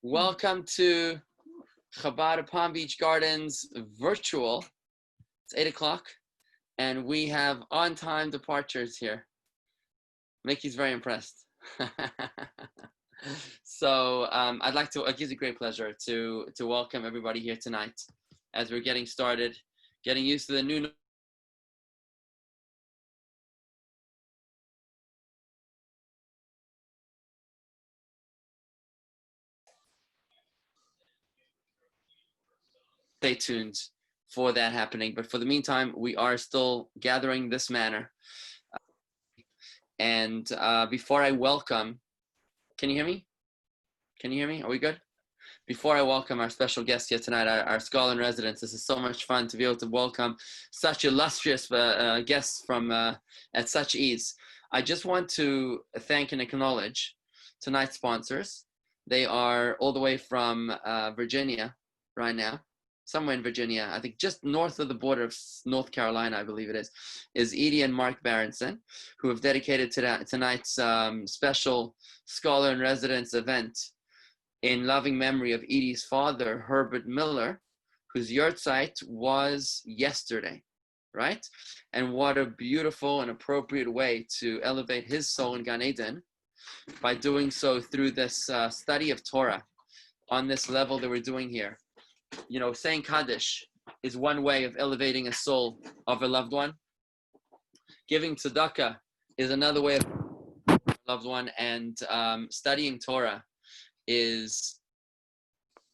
Welcome to Chabad Palm Beach Gardens virtual. It's 8 o'clock and we have on-time departures here. Mickey's very impressed. So I'd like to, it gives me great pleasure to welcome everybody here tonight as we're getting started, getting used to the new stay tuned for that happening. But for the meantime, we are still gathering this manner. And before I welcome, can you hear me? Can you hear me? Are we good? Before I welcome our special guest here tonight, our scholar in residence, this is so much fun to be able to welcome such illustrious guests from at such ease. I just want to thank and acknowledge tonight's sponsors. They are all the way from Virginia right now. Somewhere in Virginia, I think just north of the border of North Carolina, I believe it is Edie and Mark Berenson, who have dedicated to tonight's special scholar in residence event in loving memory of Edie's father, Herbert Miller, whose yahrzeit was yesterday, right? And what a beautiful and appropriate way to elevate his soul in Gan Eden by doing so through this study of Torah on this level that we're doing here. You know, saying Kaddish is one way of elevating a soul of a loved one. Giving tzedakah is another way of a loved one. And studying Torah is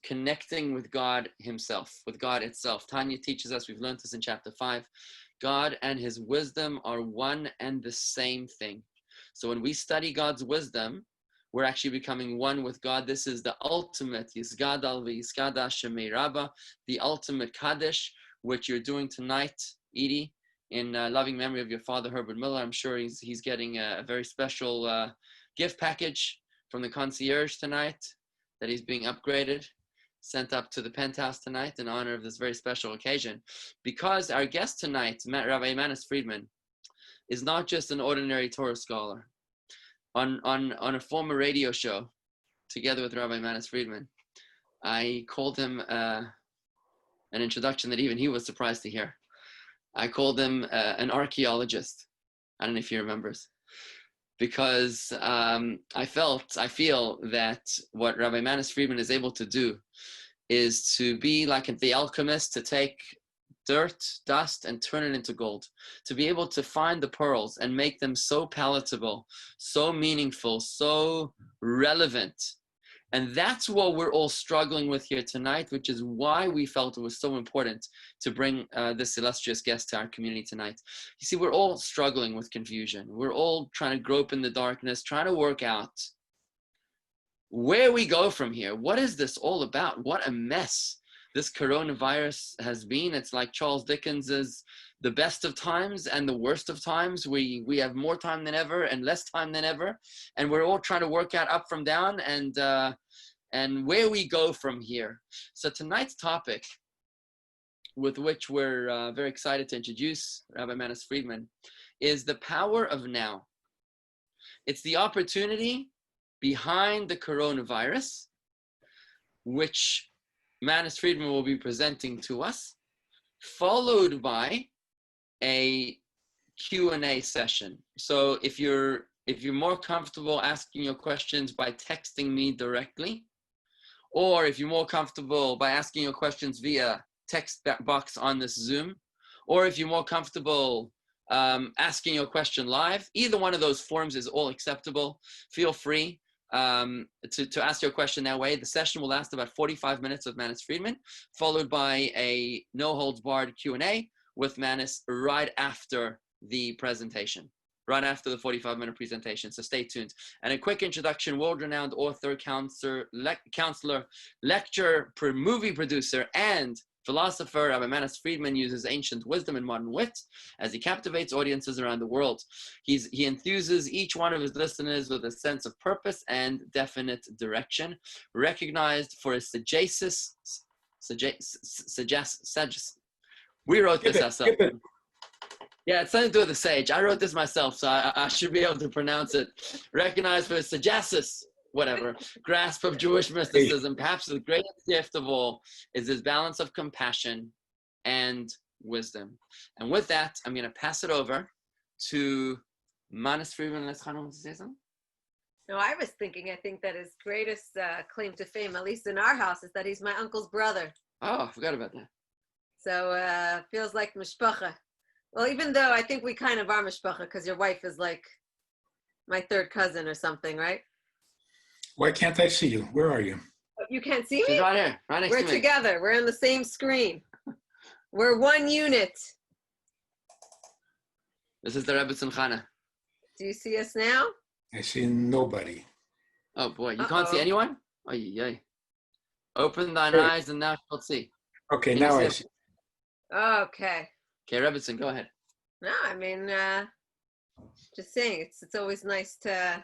connecting with God himself, with God itself. Tanya teaches us, we've learned this in chapter 5, God and his wisdom are one and the same thing. So when we study God's wisdom, we're actually becoming one with God. This is the ultimate Yizgadal v'Yizgada Shemei Rabbah, the ultimate Kaddish, which you're doing tonight, Edie, in loving memory of your father, Herbert Miller. I'm sure he's getting a very special gift package from the concierge tonight that he's being upgraded, sent up to the penthouse tonight in honor of this very special occasion. Because our guest tonight, Rabbi Friedman, is not just an ordinary Torah scholar. On a former radio show, together with Rabbi Friedman, I called him an introduction that even he was surprised to hear. I called him an archaeologist. I don't know if he remembers. Because I feel that what Rabbi Friedman is able to do is to be like the alchemist, to take dirt, dust, and turn it into gold, to be able to find the pearls and make them so palatable, so meaningful, so relevant. And that's what we're all struggling with here tonight, which is why we felt it was so important to bring this illustrious guest to our community tonight. You see, we're all struggling with confusion. We're all trying to grope in the darkness, trying to work out where we go from here. What is this all about? What a mess this coronavirus has been. It's like Charles Dickens's The Best of Times and the Worst of Times. We have more time than ever and less time than ever, and we're all trying to work out up from down and where we go from here. So tonight's topic, with which we're very excited to introduce Rabbi Friedman, is the power of now. It's the opportunity behind the coronavirus, which Friedman will be presenting to us, followed by a Q&A session. So if you're more comfortable asking your questions by texting me directly, or if you're more comfortable by asking your questions via text box on this Zoom, or if you're more comfortable asking your question live, either one of those forms is all acceptable. Feel free to ask your question that way. The session will last about 45 minutes with Friedman, followed by a no-holds-barred Q&A with Manis right after the presentation, right after the 45-minute presentation. So stay tuned. And a quick introduction: world-renowned author, counselor, lecturer, movie producer, and philosopher, Rabbi Friedman uses ancient wisdom and modern wit as he captivates audiences around the world. He enthuses each one of his listeners with a sense of purpose and definite direction. Recognized for his sagacity. We wrote this ourselves. Yeah, it's something to do with the sage. I wrote this myself, so I should be able to pronounce it. Recognized for his sagacity whatever, grasp of Jewish mysticism, perhaps the greatest gift of all is this balance of compassion and wisdom. And with that, I'm going to pass it over to Manis Friedman. Unless Chana wants to say something? No, I think that his greatest claim to fame, at least in our house, is that he's my uncle's brother. Oh, I forgot about that. So feels like mishpacha. Well, even though I think we kind of are mishpacha, because your wife is like my third cousin or something, right? Why can't I see you? Where are you? You can't see me? She's right here, right next to me. We're together. We're on the same screen. We're one unit. This is the Rebbe Chana. Do you see us now? I see nobody. Oh boy, you can't see anyone? Oh, yeah. Open thine eyes and thou shalt see. Okay, now I see. Okay. Okay, Rebbetzin, go ahead. No, I mean, just saying, it's always nice to,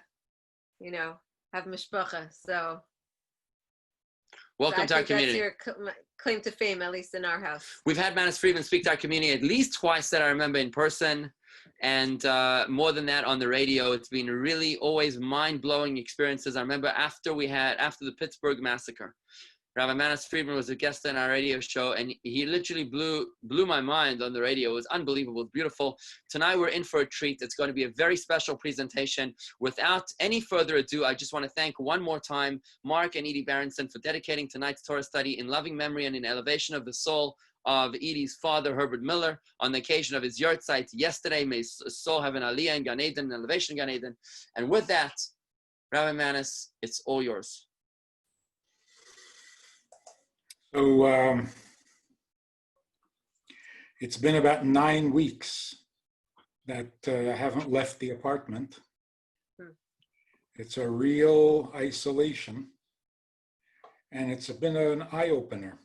have mishpacha. So welcome to our community. That's your claim to fame, at least in our house. We've had Manis Friedman speak to our community at least twice that I remember in person, and more than that on the radio. It's been really always mind-blowing experiences. I remember after the Pittsburgh massacre, Rabbi Manis Friedman was a guest on our radio show, and he literally blew my mind on the radio. It was unbelievable. It's beautiful. Tonight we're in for a treat. It's going to be a very special presentation. Without any further ado, I just want to thank one more time Mark and Edie Berenson for dedicating tonight's Torah study in loving memory and in elevation of the soul of Edie's father, Herbert Miller, on the occasion of his yahrzeit yesterday. May his soul have an aliyah in Gan Eden, an elevation in Gan Eden. And with that, Rabbi Manis, it's all yours. So it's been about 9 weeks that I haven't left the apartment. It's a real isolation, and it's been an eye-opener.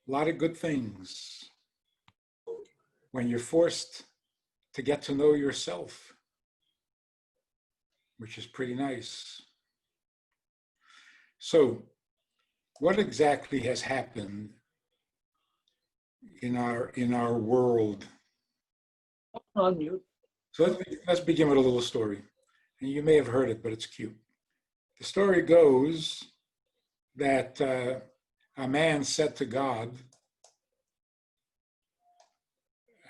A lot of good things when you're forced to get to know yourself, which is pretty nice. So, what exactly has happened in our world? So let's begin with a little story. And you may have heard it, but it's cute. The story goes that a man said to God,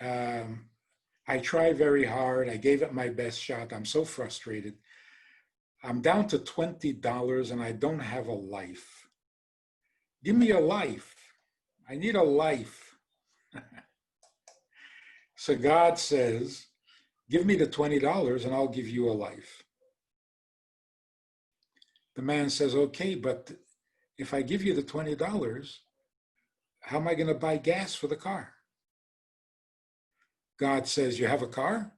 I tried very hard. I gave it my best shot. I'm so frustrated. I'm down to $20 and I don't have a life. Give me a life. I need a life. So God says, give me the $20 and I'll give you a life. The man says, okay, but if I give you the $20, how am I going to buy gas for the car? God says, you have a car?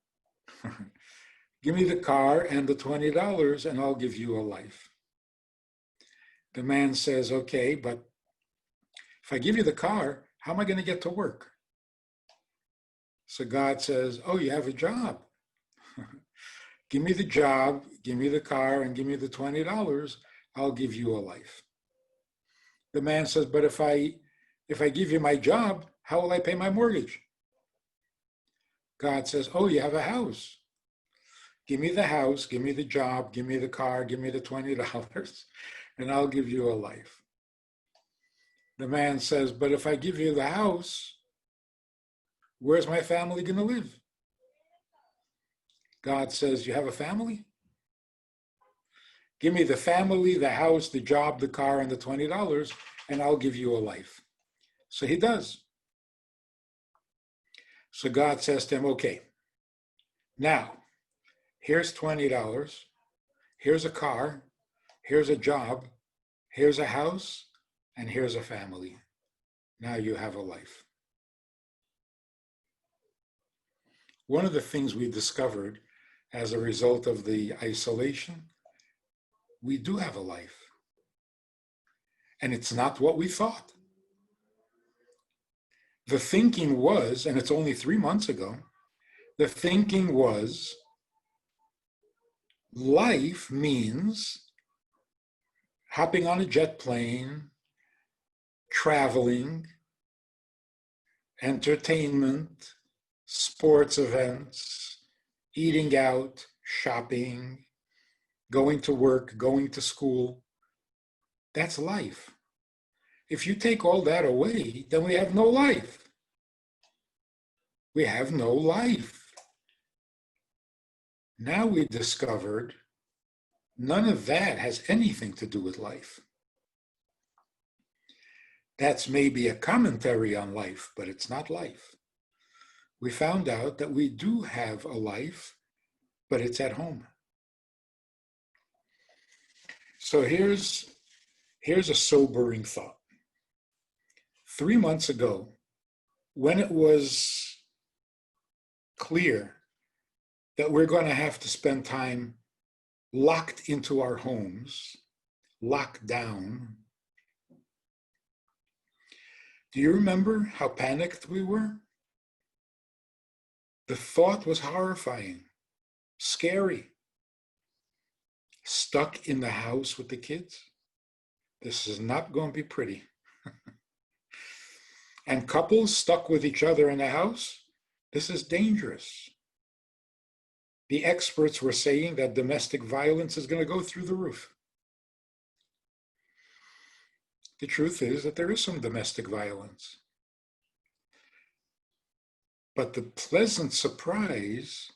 Give me the car and the $20 and I'll give you a life. The man says, okay, but if I give you the car, how am I going to get to work? So God says, oh, you have a job. Give me the job, give me the car, and give me the $20. I'll give you a life. The man says, but if I give you my job, how will I pay my mortgage? God says, oh, you have a house. Give me the house, give me the job, give me the car, give me the $20, and I'll give you a life. The man says, but if I give you the house, where's my family going to live? God says, you have a family? Give me the family, the house, the job, the car, and the $20, and I'll give you a life. So he does. So God says to him, okay, now, here's $20, here's a car, here's a job, here's a house, and here's a family. Now you have a life. One of the things we discovered as a result of the isolation, we do have a life. And it's not what we thought. The thinking was, and it's only 3 months ago, the thinking was, life means hopping on a jet plane, traveling, entertainment, sports events, eating out, shopping, going to work, going to school. That's life. If you take all that away, then we have no life. We have no life. Now we discovered none of that has anything to do with life. That's maybe a commentary on life, but it's not life. We found out that we do have a life, but it's at home. So here's a sobering thought. 3 months ago, when it was clear that we're going to have to spend time locked into our homes, locked down, do you remember how panicked we were? The thought was horrifying, scary. Stuck in the house with the kids. This is not going to be pretty. And couples stuck with each other in the house, this is dangerous. The experts were saying that domestic violence is going to go through the roof. The truth is that there is some domestic violence. But the pleasant surprise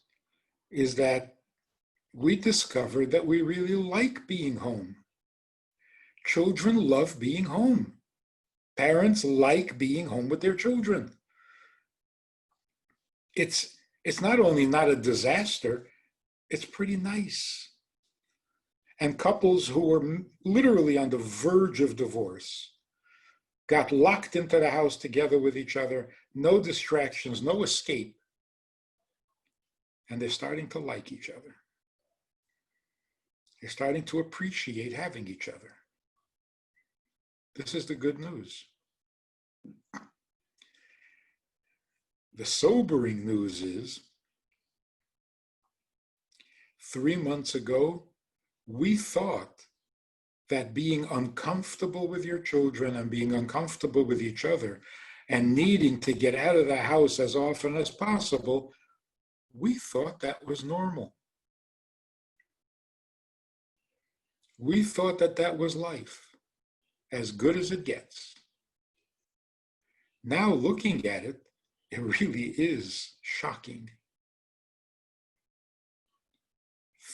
is that we discovered that we really like being home. Children love being home. Parents like being home with their children. It's not only not a disaster, it's pretty nice. And couples who were literally on the verge of divorce got locked into the house together with each other, no distractions, no escape. And they're starting to like each other. They're starting to appreciate having each other. This is the good news. The sobering news is 3 months ago, we thought that being uncomfortable with your children and being uncomfortable with each other and needing to get out of the house as often as possible, we thought that was normal. We thought that that was life, as good as it gets. Now looking at it, it really is shocking.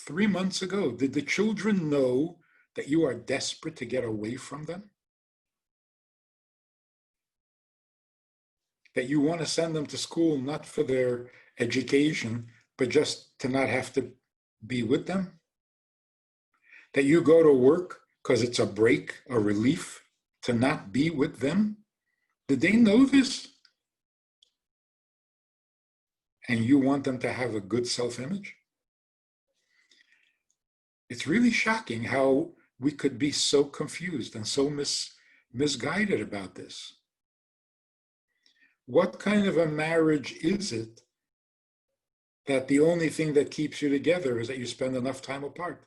3 months ago, did the children know that you are desperate to get away from them? That you want to send them to school not for their education, but just to not have to be with them? That you go to work because it's a break, a relief to not be with them? Did they know this? And you want them to have a good self-image? It's really shocking how we could be so confused and so misguided about this. What kind of a marriage is it that the only thing that keeps you together is that you spend enough time apart?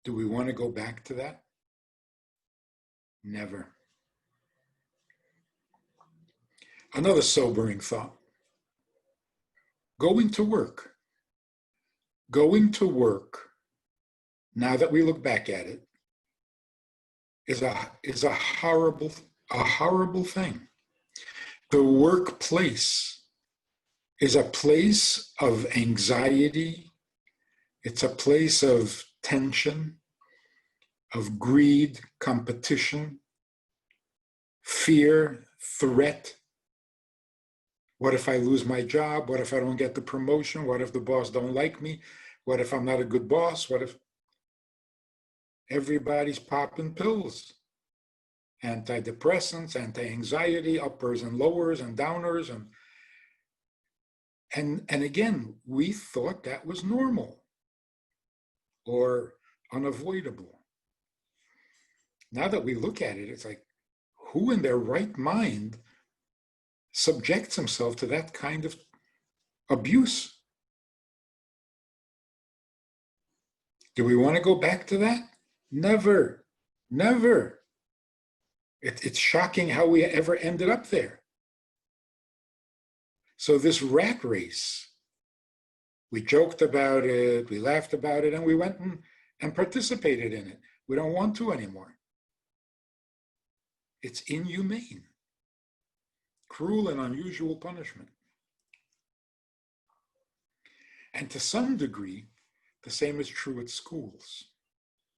Do we want to go back to that? Never. Another sobering thought. Going to work. Going to work, now that we look back at it, is a horrible thing. The workplace is a place of anxiety. It's a place of tension, of greed, competition, fear, threat. What if I lose my job? What if I don't get the promotion? What if the boss don't like me? What if I'm not a good boss? What if everybody's popping pills? Antidepressants, anti-anxiety, uppers and lowers and downers. And again, we thought that was normal or unavoidable. Now that we look at it, it's like, who in their right mind subjects himself to that kind of abuse? Do we want to go back to that? Never, never. It's shocking how we ever ended up there. So this rat race, we joked about it, we laughed about it, and we went and participated in it. We don't want to anymore. It's inhumane, cruel and unusual punishment. And to some degree, the same is true at schools.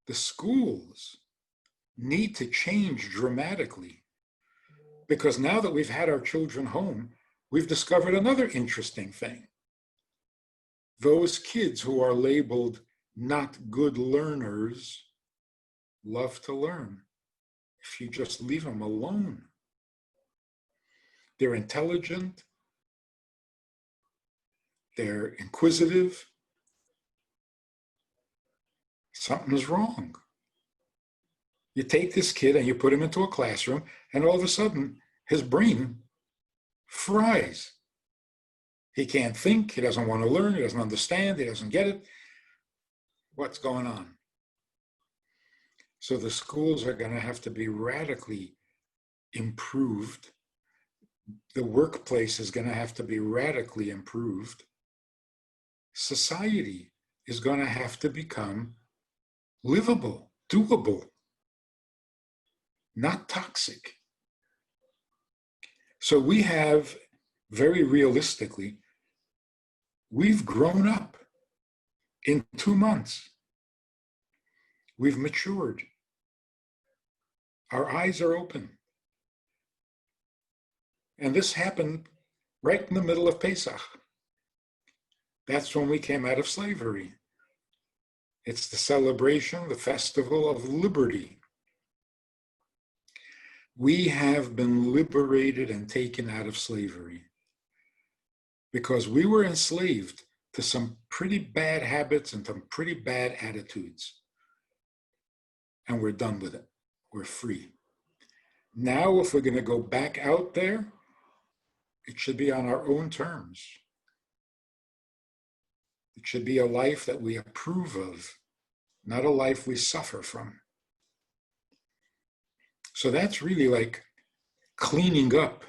The schools need to change dramatically, because now that we've had our children home, we've discovered another interesting thing. Those kids who are labeled not good learners love to learn if you just leave them alone. They're intelligent, they're inquisitive. Something's wrong. You take this kid and you put him into a classroom, and all of a sudden, his brain fries. He can't think, he doesn't want to learn, he doesn't understand, he doesn't get it. What's going on? So the schools are going to have to be radically improved. The workplace is going to have to be radically improved. Society is going to have to become livable, doable, not toxic. So we have, very realistically, we've grown up in 2 months. We've matured. Our eyes are open. And this happened right in the middle of Pesach. That's when we came out of slavery. It's the celebration, the festival of liberty. We have been liberated and taken out of slavery because we were enslaved to some pretty bad habits and some pretty bad attitudes. And we're done with it. We're free. Now, if we're going to go back out there, it should be on our own terms. It should be a life that we approve of, not a life we suffer from. So that's really like cleaning up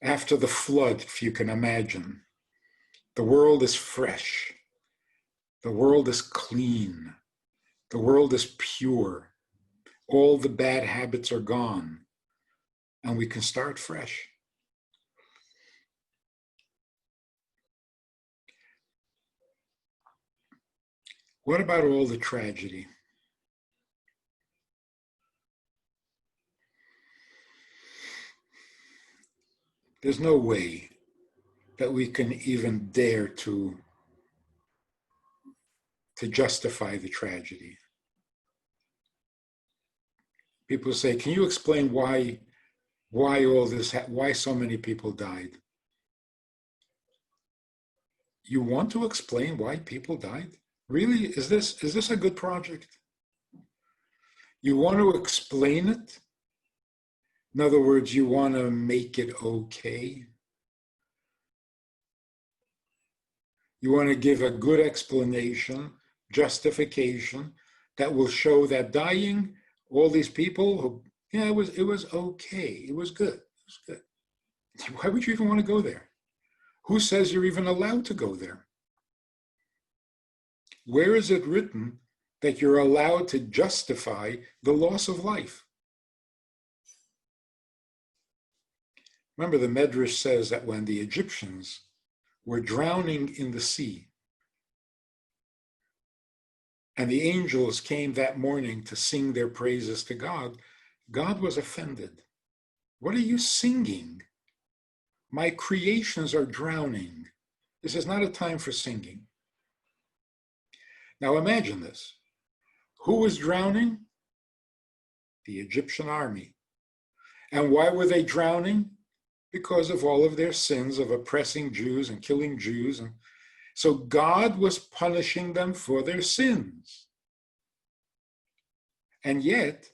after the flood, if you can imagine. The world is fresh. The world is clean. The world is pure. All the bad habits are gone, and we can start fresh. What about all the tragedy? There's no way that we can even dare to justify the tragedy. People say, can you explain why all this, why so many people died? You want to explain why people died? Really? Is this a good project? You want to explain it? In other words, you want to make it okay? You want to give a good explanation, justification that will show that dying, all these people who, yeah, it was okay. It was good. It was good. Why would you even want to go there? Who says you're even allowed to go there? Where is it written that you're allowed to justify the loss of life? Remember, the Medrash says that when the Egyptians were drowning in the sea, and the angels came that morning to sing their praises to God, God was offended. What are you singing? My creations are drowning. This is not a time for singing. Now imagine this. Who was drowning? The Egyptian army. And why were they drowning? Because of all of their sins of oppressing Jews and killing Jews. And so God was punishing them for their sins. And yet,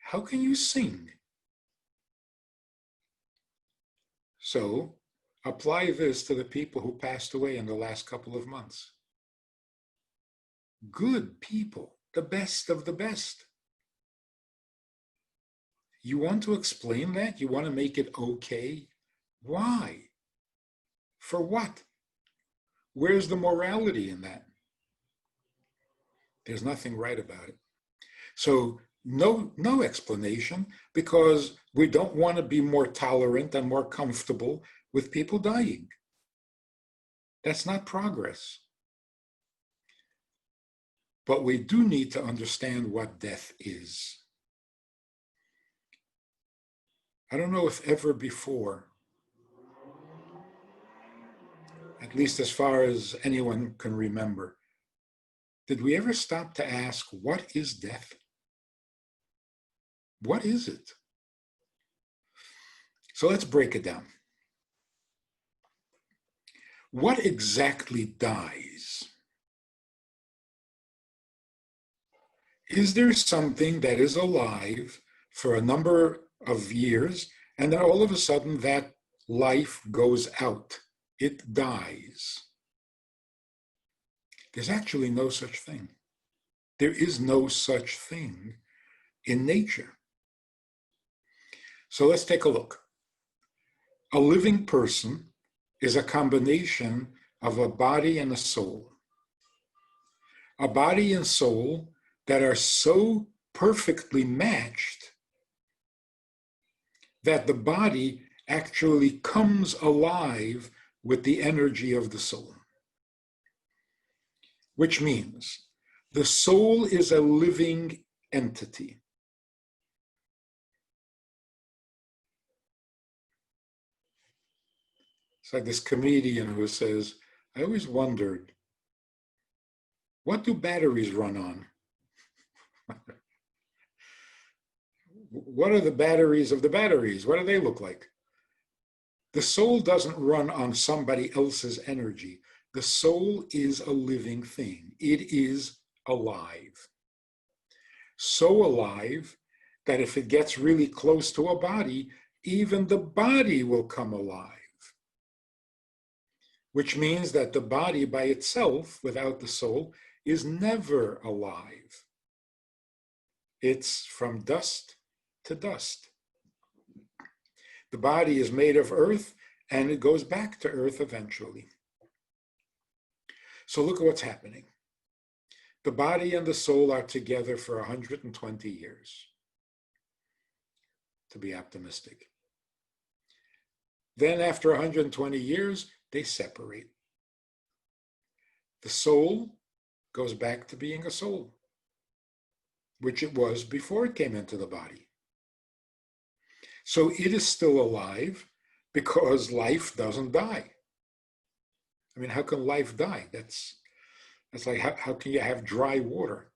how can you sing? So apply this to the people who passed away in the last couple of months. Good people, the best of the best. You want to explain that? You want to make it okay? Why? For what? Where's the morality in that? There's nothing right about it. So no explanation, because we don't want to be more tolerant and more comfortable with people dying. That's not progress. But we do need to understand what death is. I don't know if ever before, at least as far as anyone can remember, did we ever stop to ask, what is death? What is it? So let's break it down. What exactly dies? Is there something that is alive for a number of years, and then all of a sudden that life goes out? It dies. There's actually no such thing. There is no such thing in nature. So let's take a look. A living person is a combination of a body and a soul. A body and soul that are so perfectly matched that the body actually comes alive with the energy of the soul. Which means the soul is a living entity. It's like this comedian who says, I always wondered, what do batteries run on? What are the batteries of the batteries? What do they look like? The soul doesn't run on somebody else's energy. The soul is a living thing. It is alive. So alive that if it gets really close to a body, even the body will come alive. Which means that the body by itself, without the soul, is never alive. It's from dust to dust. The body is made of earth, and it goes back to earth eventually. So look at what's happening. The body and the soul are together for 120 years, to be optimistic. Then after 120 years, they separate. The soul goes back to being a soul, which it was before it came into the body. So it is still alive because life doesn't die. I mean, how can life die? That's like, how can you have dry water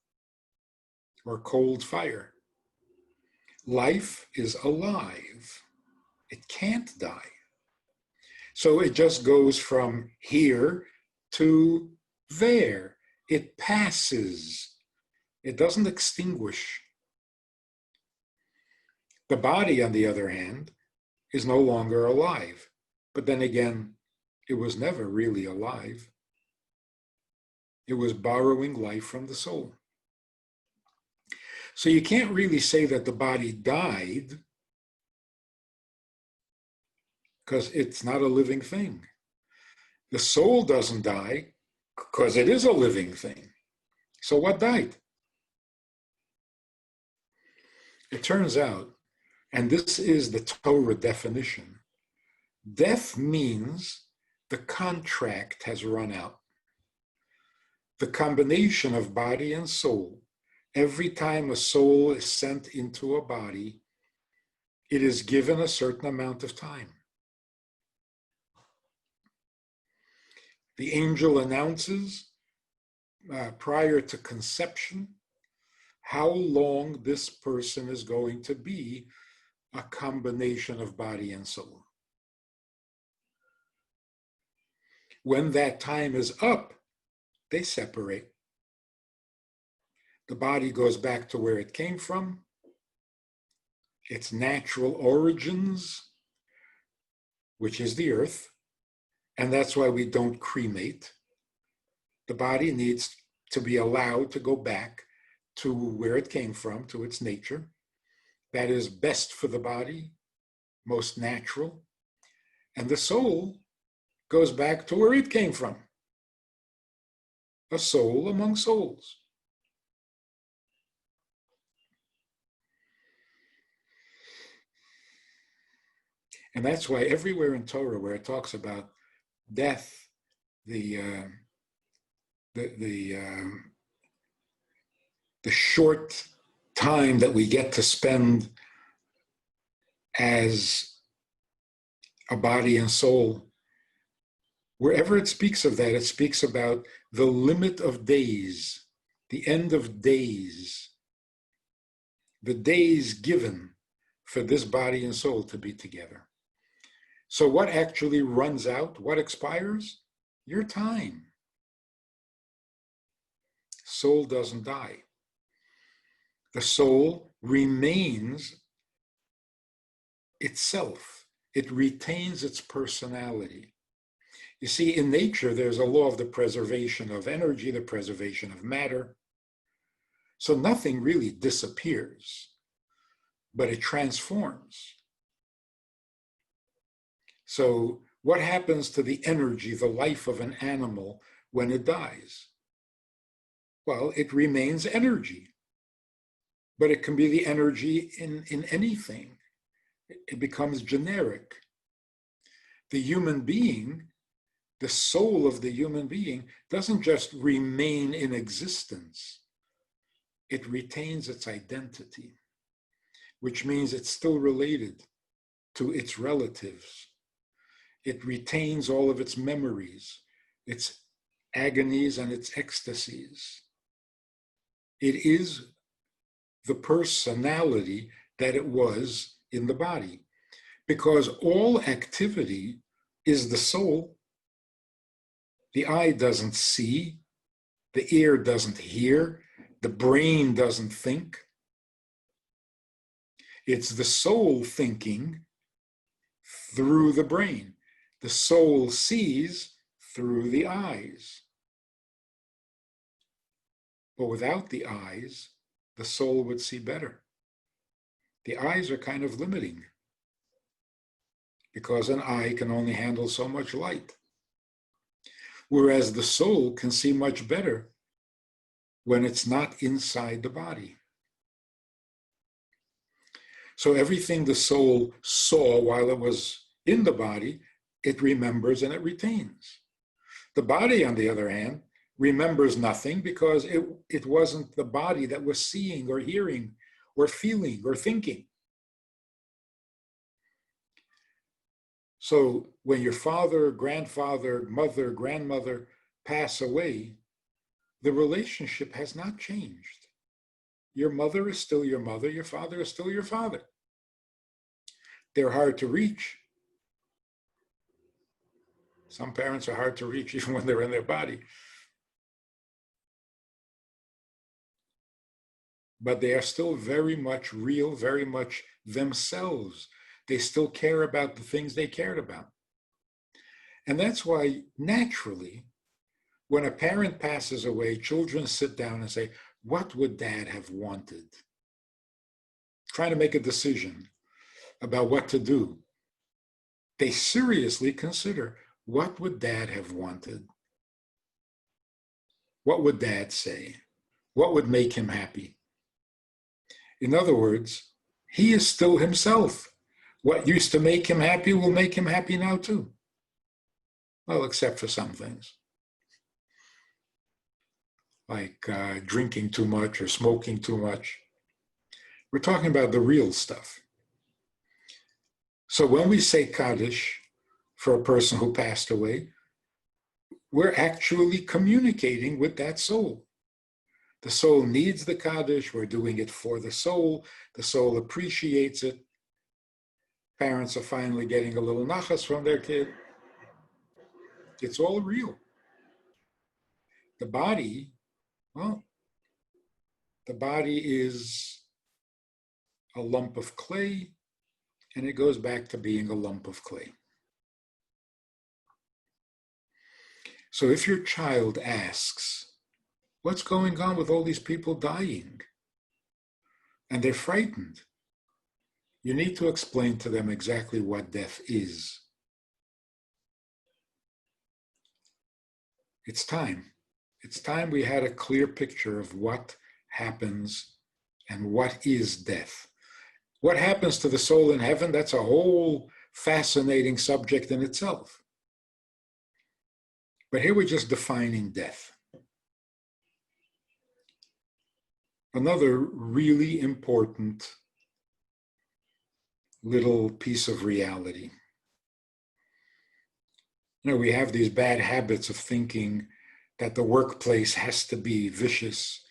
or cold fire? Life is alive. It can't die. So it just goes from here to there. It passes. It doesn't extinguish. The body, on the other hand, is no longer alive. But then again, it was never really alive. It was borrowing life from the soul. So you can't really say that the body died because it's not a living thing. The soul doesn't die because it is a living thing. So what died? It turns out, and this is the Torah definition, death means the contract has run out. The combination of body and soul, every time a soul is sent into a body, it is given a certain amount of time. The angel announces prior to conception how long this person is going to be a combination of body and soul. When that time is up, they separate. The body goes back to where it came from, its natural origins, which is the earth, and that's why we don't cremate. The body needs to be allowed to go back to where it came from, to its nature. That is best for the body, most natural. And the soul goes back to where it came from. A soul among souls. And that's why everywhere in Torah where it talks about death, the short time that we get to spend as a body and soul, wherever it speaks of that, it speaks about the limit of days, the end of days, the days given for this body and soul to be together. So what actually runs out? What expires? Your time. Soul doesn't die. The soul remains itself. It retains its personality. You see, in nature, there's a law of the preservation of energy, the preservation of matter. So nothing really disappears, but it transforms. So what happens to the energy, the life of an animal when it dies? Well, it remains energy, but it can be the energy in anything. It becomes generic. The human being, the soul of the human being, doesn't just remain in existence. It retains its identity, which means it's still related to its relatives. It retains all of its memories, its agonies and its ecstasies. It is the personality that it was in the body, because all activity is the soul. The eye doesn't see, the ear doesn't hear, the brain doesn't think. It's the soul thinking through the brain. The soul sees through the eyes. But without the eyes, the soul would see better. The eyes are kind of limiting because an eye can only handle so much light. Whereas the soul can see much better when it's not inside the body. So everything the soul saw while it was in the body, it remembers and it retains. The body, on the other hand, remembers nothing because it wasn't the body that was seeing or hearing or feeling or thinking. So when your father, grandfather, mother, grandmother pass away, the relationship has not changed. Your mother is still your mother, your father is still your father. They're hard to reach. Some parents are hard to reach even when they're in their body. But they are still very much real, very much themselves. They still care about the things they cared about. And that's why, naturally, when a parent passes away, children sit down and say, what would dad have wanted? Trying to make a decision about what to do. They seriously consider, what would dad have wanted? What would dad say? What would make him happy? In other words, he is still himself. What used to make him happy will make him happy now too. Well, except for some things. Like drinking too much or smoking too much. We're talking about the real stuff. So when we say Kaddish for a person who passed away, we're actually communicating with that soul. The soul needs the Kaddish. We're doing it for the soul. The soul appreciates it. Parents are finally getting a little nachas from their kid. It's all real. The body, well, the body is a lump of clay, and it goes back to being a lump of clay. So if your child asks, what's going on with all these people dying? And they're frightened. You need to explain to them exactly what death is. It's time. It's time we had a clear picture of what happens and what is death. What happens to the soul in heaven, that's a whole fascinating subject in itself. But here we're just defining death. Another really important little piece of reality. We have these bad habits of thinking that the workplace has to be vicious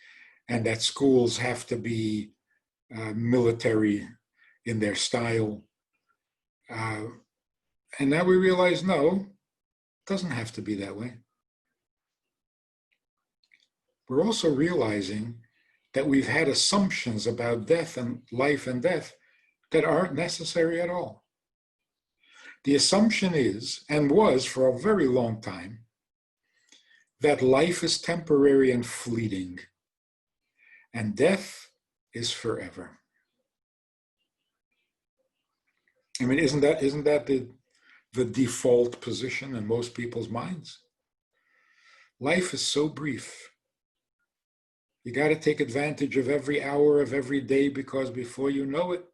and that schools have to be military in their style. And now we realize, no, it doesn't have to be that way. We're also realizing that we've had assumptions about death and life and death that aren't necessary at all. The assumption is, and was for a very long time, that life is temporary and fleeting, and death is forever. I mean, isn't that the default position in most people's minds? Life is so brief. You got to take advantage of every hour of every day, because before you know it,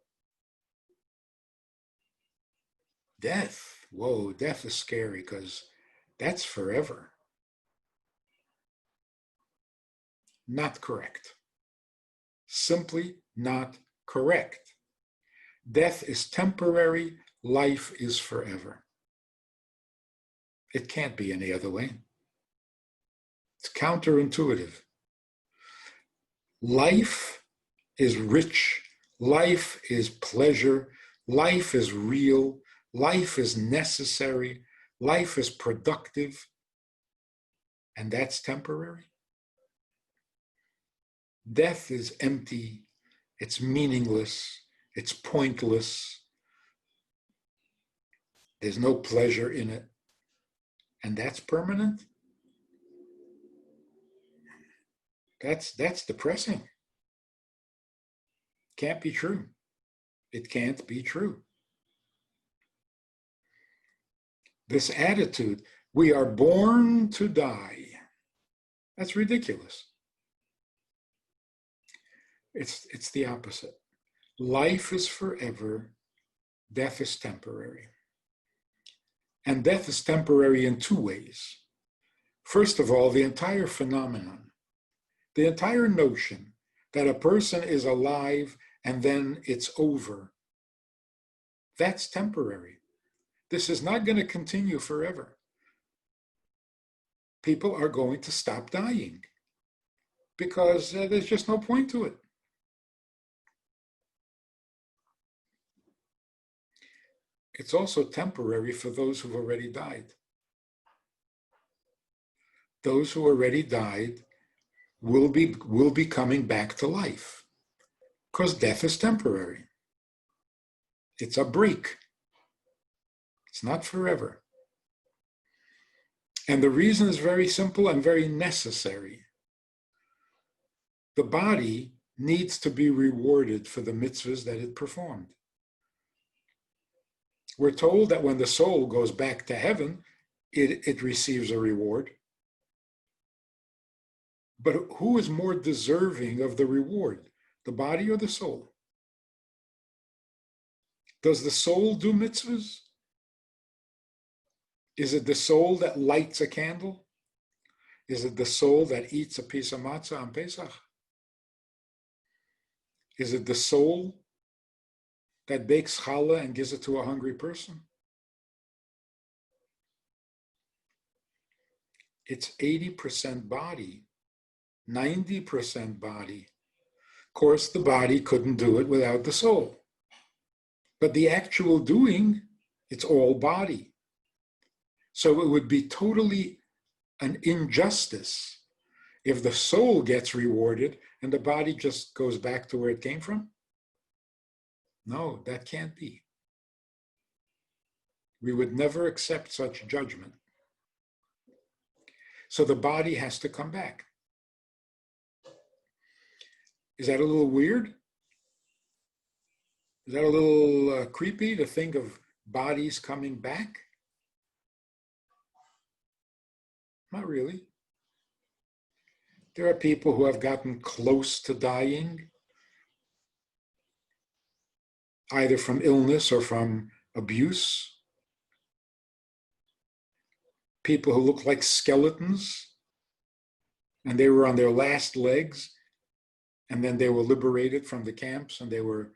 death, whoa, death is scary because that's forever. Not correct. Simply not correct. Death is temporary, life is forever. It can't be any other way. It's counterintuitive. Life is rich, life is pleasure, life is real, life is necessary, life is productive, and that's temporary. Death is empty, it's meaningless, it's pointless, there's no pleasure in it, and that's permanent. That's depressing. Can't be true. It can't be true. This attitude, we are born to die, that's ridiculous. It's the opposite. Life is forever, death is temporary. And death is temporary in two ways. First of all, the entire phenomenon, the entire notion that a person is alive and then it's over, that's temporary. This is not going to continue forever. People are going to stop dying because there's just no point to it. It's also temporary for those who've already died. Those who already died will be coming back to life, because death is temporary. It's a break. It's not forever. And the reason is very simple and very necessary. The body needs to be rewarded for the mitzvahs that it performed. We're told that when the soul goes back to heaven, it receives a reward. But who is more deserving of the reward, the body or the soul? Does the soul do mitzvahs? Is it the soul that lights a candle? Is it the soul that eats a piece of matzah on Pesach? Is it the soul that bakes challah and gives it to a hungry person? It's 80% body, 90% body. Of course, the body couldn't do it without the soul. But the actual doing, it's all body. So it would be totally an injustice if the soul gets rewarded and the body just goes back to where it came from. No, that can't be. We would never accept such judgment. So the body has to come back. Is that a little weird? Is that a little creepy to think of bodies coming back? Not really. There are people who have gotten close to dying, either from illness or from abuse. People who look like skeletons, and they were on their last legs, and then they were liberated from the camps and they were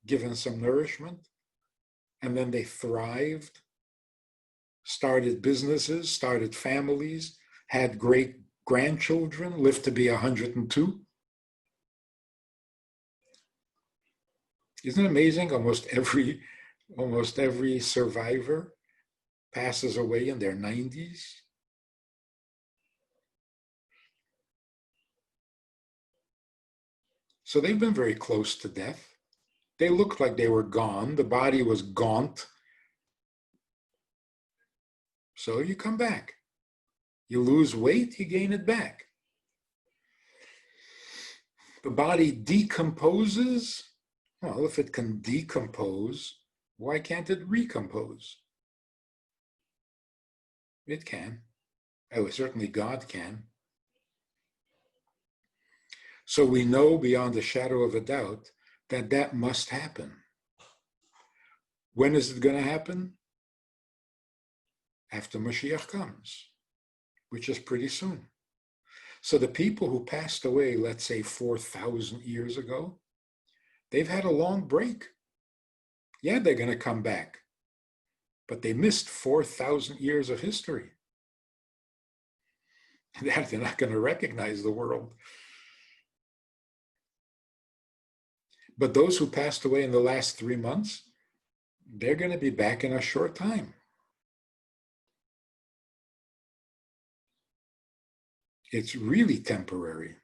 given some nourishment, and then they thrived, started businesses, started families, had great grandchildren, lived to be 102. Isn't it amazing? Almost every survivor passes away in their 90s. So they've been very close to death. They looked like they were gone. The body was gaunt. So you come back. You lose weight, you gain it back. The body decomposes. Well, if it can decompose, why can't it recompose? It can. Oh, certainly God can. So we know beyond a shadow of a doubt that that must happen. When is it going to happen? After Mashiach comes, which is pretty soon. So the people who passed away, let's say 4,000 years ago, they've had a long break. Yeah, they're going to come back, but they missed 4,000 years of history. They're not going to recognize the world. But those who passed away in the last 3 months, they're going to be back in a short time. It's really temporary.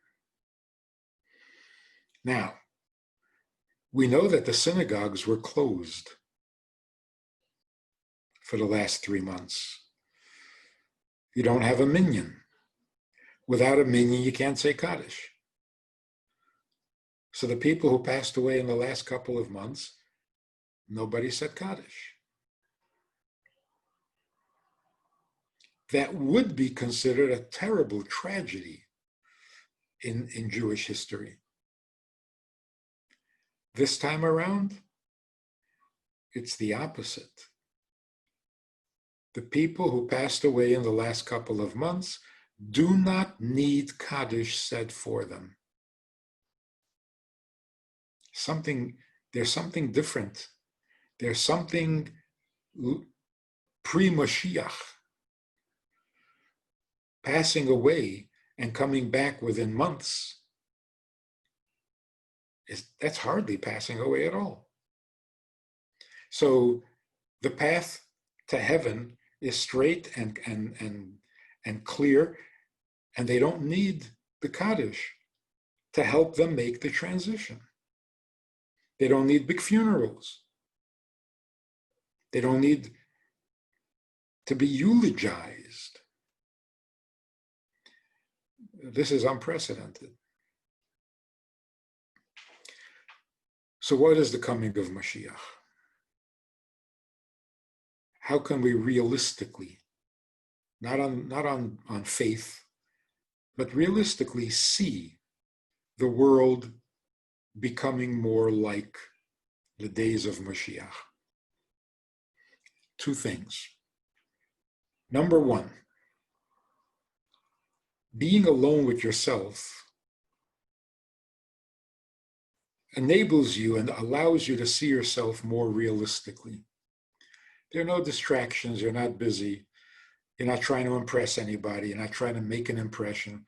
Now, we know that the synagogues were closed for the last 3 months. You don't have a minyan. Without a minyan, you can't say Kaddish. So the people who passed away in the last couple of months, nobody said Kaddish. That would be considered a terrible tragedy in Jewish history. This time around, it's the opposite. The people who passed away in the last couple of months do not need Kaddish said for them. There's something different. There's something pre-Mashiach. Passing away and coming back within months, that's hardly passing away at all. So the path to heaven is straight and clear, and they don't need the Kaddish to help them make the transition. They don't need big funerals. They don't need to be eulogized. This is unprecedented. So what is the coming of Mashiach? How can we realistically, not on faith, but realistically see the world becoming more like the days of Mashiach? Two things. Number one, being alone with yourself enables you and allows you to see yourself more realistically. There are no distractions, you're not busy, you're not trying to impress anybody, you're not trying to make an impression.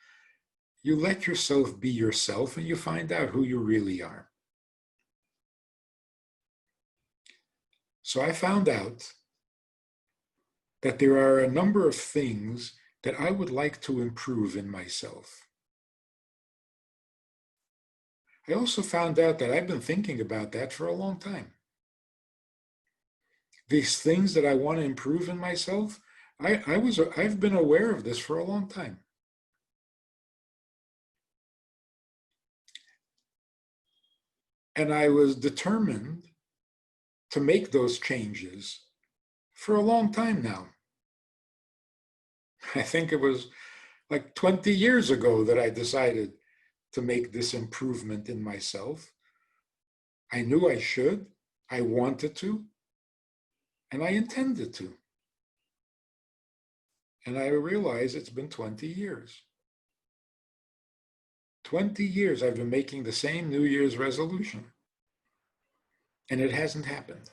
You let yourself be yourself and you find out who you really are. So I found out that there are a number of things that I would like to improve in myself. I also found out that I've been thinking about that for a long time. These things that I want to improve in myself, I've been aware of this for a long time. And I was determined to make those changes for a long time now. I think it was like 20 years ago that I decided to make this improvement in myself. I knew I should, I wanted to, and I intended to. And I realize it's been 20 years. 20 years I've been making the same New Year's resolution, and it hasn't happened.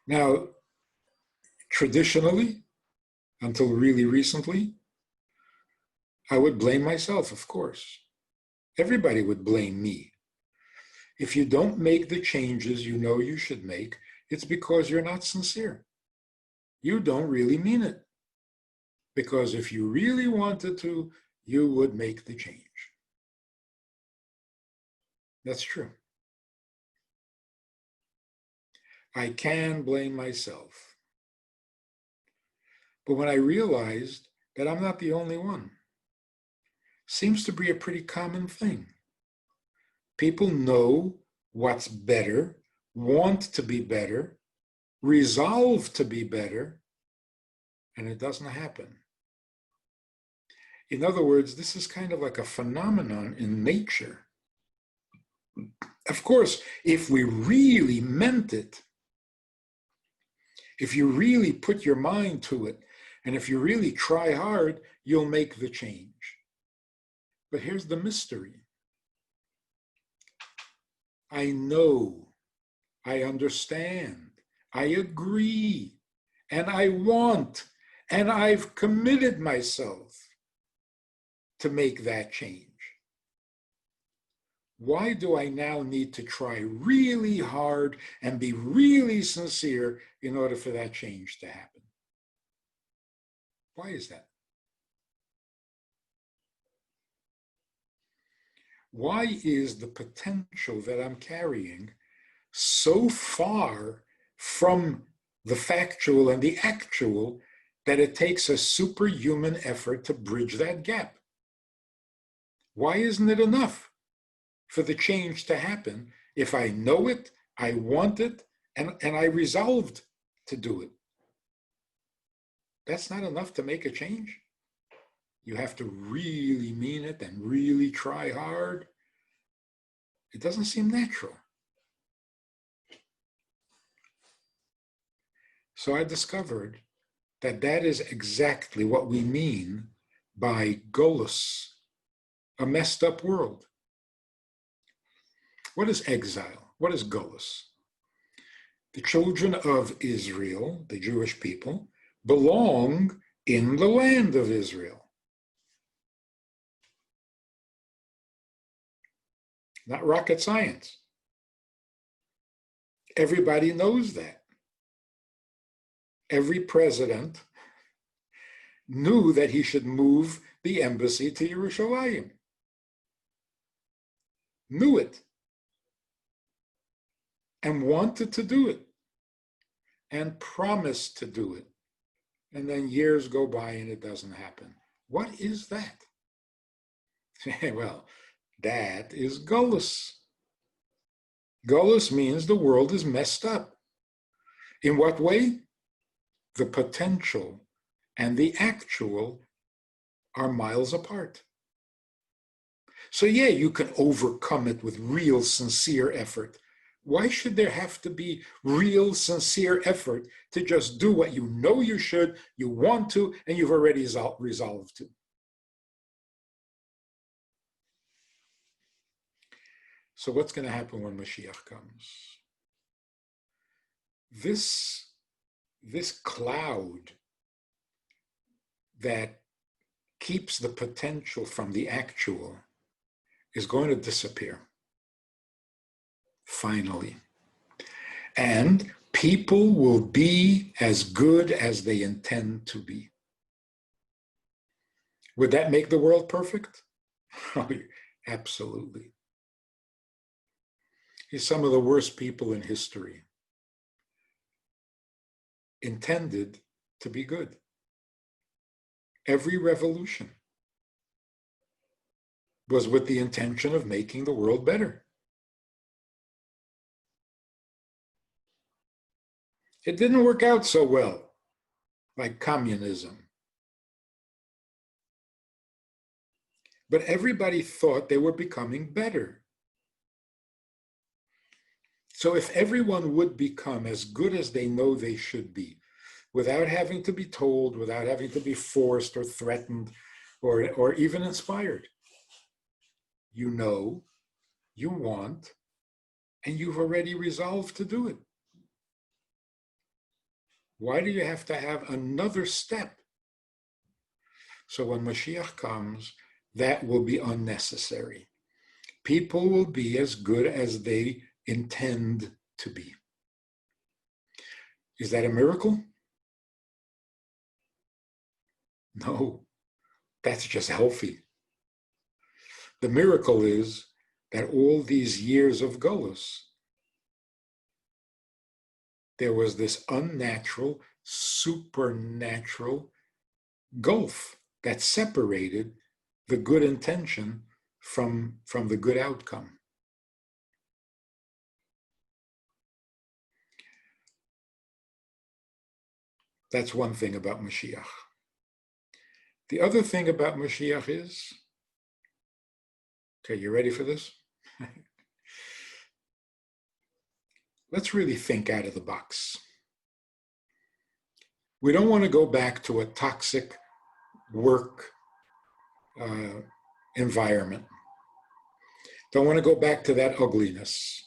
Now, traditionally, until really recently, I would blame myself, of course. Everybody would blame me. If you don't make the changes you know you should make, it's because you're not sincere. You don't really mean it. Because if you really wanted to, you would make the change. That's true. I can blame myself. But when I realized that I'm not the only one, seems to be a pretty common thing. People know what's better, want to be better, resolve to be better, and it doesn't happen. In other words, this is kind of like a phenomenon in nature. Of course, if we really meant it, if you really put your mind to it, and if you really try hard, you'll make the change. But here's the mystery. I know, I understand, I agree, and I want, and I've committed myself to make that change. Why do I now need to try really hard and be really sincere in order for that change to happen? Why is that? Why is the potential that I'm carrying so far from the factual and the actual that it takes a superhuman effort to bridge that gap? Why isn't it enough for the change to happen if I know it, I want it, and I resolved to do it? That's not enough to make a change. You have to really mean it and really try hard. It doesn't seem natural. So I discovered that that is exactly what we mean by golus, a messed up world. What is exile? What is golus? The children of Israel, the Jewish people, belong in the land of Israel. Not rocket science. Everybody knows that. Every president knew that he should move the embassy to Yerushalayim. Knew it. And wanted to do it. And promised to do it. And then years go by and it doesn't happen. What is that? Well, that is golus. Golus means the world is messed up. In what way? The potential and the actual are miles apart. So yeah, you can overcome it with real sincere effort. Why should there have to be real sincere effort to just do what you know you should, you want to, and you've already resolved to? So what's going to happen when Mashiach comes? This cloud that keeps the potential from the actual is going to disappear. Finally. And people will be as good as they intend to be. Would that make the world perfect? Oh, absolutely. Some of the worst people in history intended to be good. Every revolution was with the intention of making the world better. It didn't work out so well, like communism But everybody thought they were becoming better. So if everyone would become as good as they know they should be, without having to be told, without having to be forced or threatened or even inspired, you know, you want, and you've already resolved to do it. Why do you have to have another step? So when Mashiach comes, that will be unnecessary. People will be as good as they intend to be. Is that a miracle? No, that's just healthy. The miracle is that all these years of Golus, there was this unnatural, supernatural gulf that separated the good intention from the good outcome. That's one thing about Mashiach. The other thing about Mashiach is, okay, you ready for this? Let's really think out of the box. We don't want to go back to a toxic work environment. Don't want to go back to that ugliness.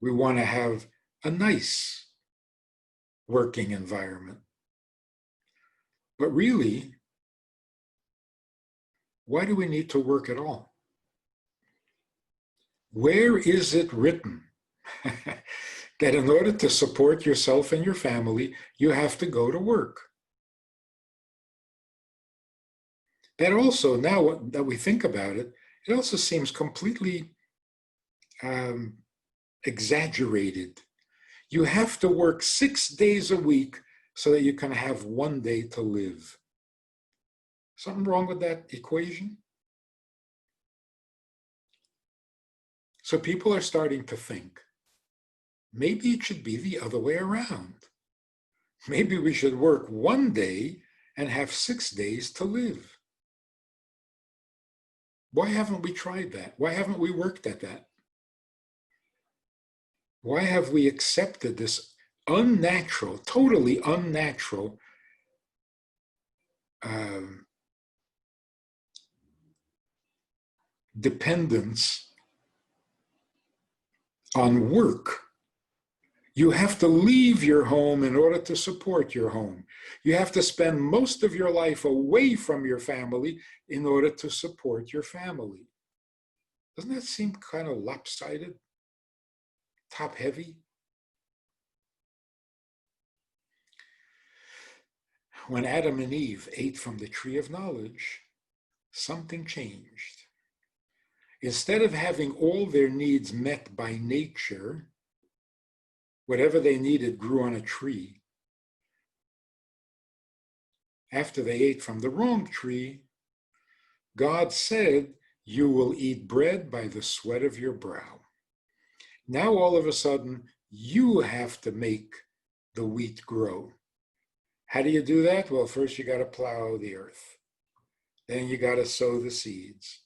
We want to have a nice working environment. But really, why do we need to work at all? Where is it written that in order to support yourself and your family, you have to go to work? That also, now that we think about it, it also seems completely exaggerated. You have to work 6 days a week so that you can have 1 day to live. Something wrong with that equation? So people are starting to think, maybe it should be the other way around. Maybe we should work 1 day and have 6 days to live. Why haven't we tried that? Why haven't we worked at that? Why have we accepted this unnatural, totally unnatural dependence on work? You have to leave your home in order to support your home. You have to spend most of your life away from your family in order to support your family. Doesn't that seem kind of lopsided? Top heavy? When Adam and Eve ate from the tree of knowledge, something changed. Instead of having all their needs met by nature, whatever they needed grew on a tree. After they ate from the wrong tree, God said, "You will eat bread by the sweat of your brow." Now all of a sudden, you have to make the wheat grow. How do you do that? Well, first you got to plow the earth. Then you got to sow the seeds.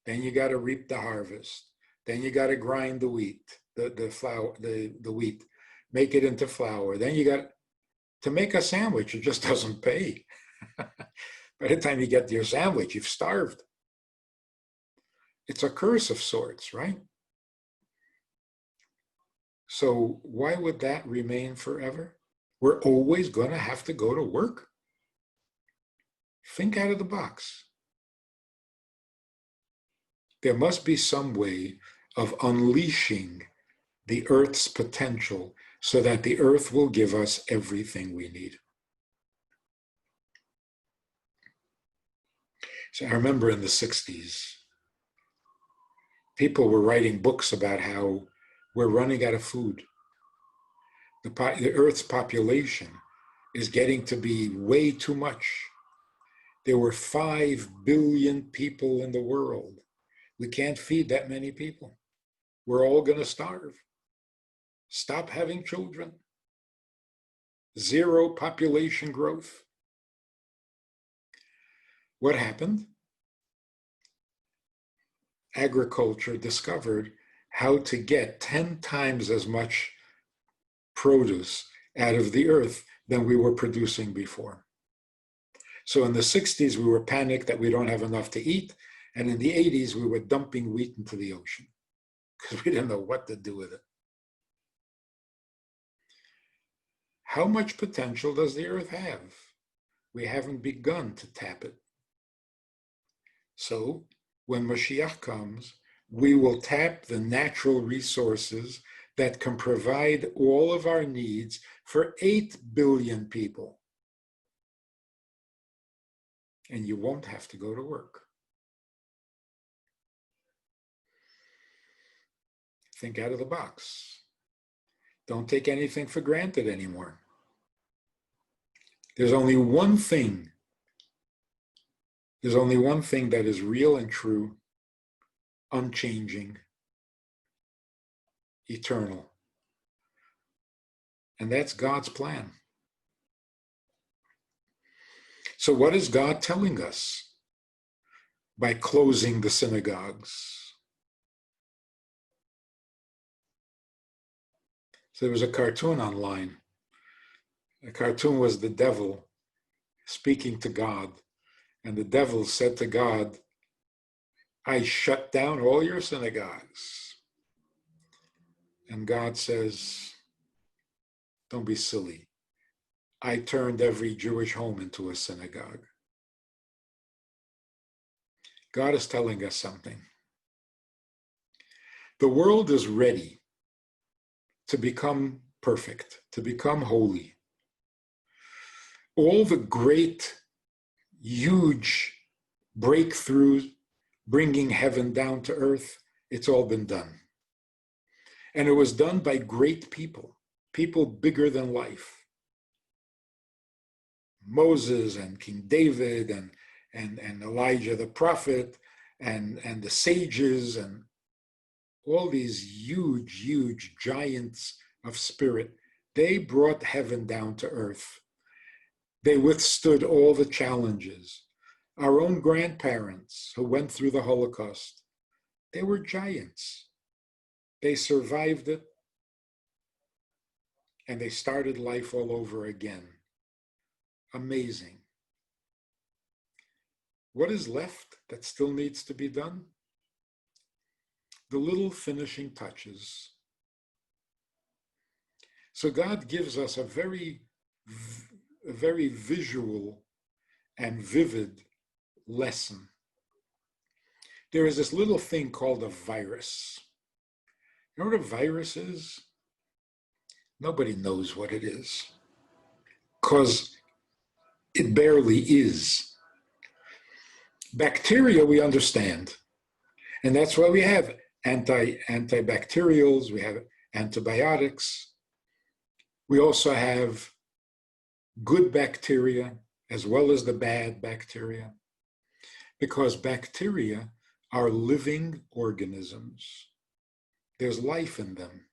Then you got to reap the harvest. Then you got to grind the wheat, the wheat, make it into flour. Then you got to make a sandwich. It just doesn't pay. By the time you get to your sandwich, you've starved. It's a curse of sorts, right? So why would that remain forever? We're always going to have to go to work? Think out of the box. There must be some way of unleashing the earth's potential so that the earth will give us everything we need. So I remember in the 60s, people were writing books about how we're running out of food. The earth's population is getting to be way too much. There were 5 billion people in the world. We can't feed that many people. We're all going to starve. Stop having children. 0 population growth. What happened? Agriculture discovered how to get 10 times as much produce out of the earth than we were producing before. So in the 60s, we were panicked that we don't have enough to eat. And in the 80s, we were dumping wheat into the ocean because we didn't know what to do with it. How much potential does the earth have? We haven't begun to tap it. So when Mashiach comes, we will tap the natural resources that can provide all of our needs for 8 billion people. And you won't have to go to work. Think out of the box. Don't take anything for granted anymore. There's only one thing. There's only one thing that is real and true, unchanging, eternal. And that's God's plan. So what is God telling us by closing the synagogues? So there was a cartoon online. The cartoon was the devil speaking to God. And the devil said to God, I shut down all your synagogues. And God says, don't be silly. I turned every Jewish home into a synagogue. God is telling us something. The world is ready to become perfect, to become holy. All the great, huge breakthroughs, bringing heaven down to earth, it's all been done. And it was done by great people, people bigger than life. Moses and King David and Elijah the prophet and the sages and all these huge, huge giants of spirit, they brought heaven down to earth. They withstood all the challenges. Our own grandparents who went through the Holocaust, they were giants. They survived it, and they started life all over again. Amazing. What is left that still needs to be done? The little finishing touches. So God gives us a very visual and vivid lesson. There is this little thing called a virus. You know what a virus is? Nobody knows what it is, because it barely is. Bacteria we understand, and that's why we have antibacterials, we have antibiotics. We also have good bacteria as well as the bad bacteria, because bacteria are living organisms. There's life in them.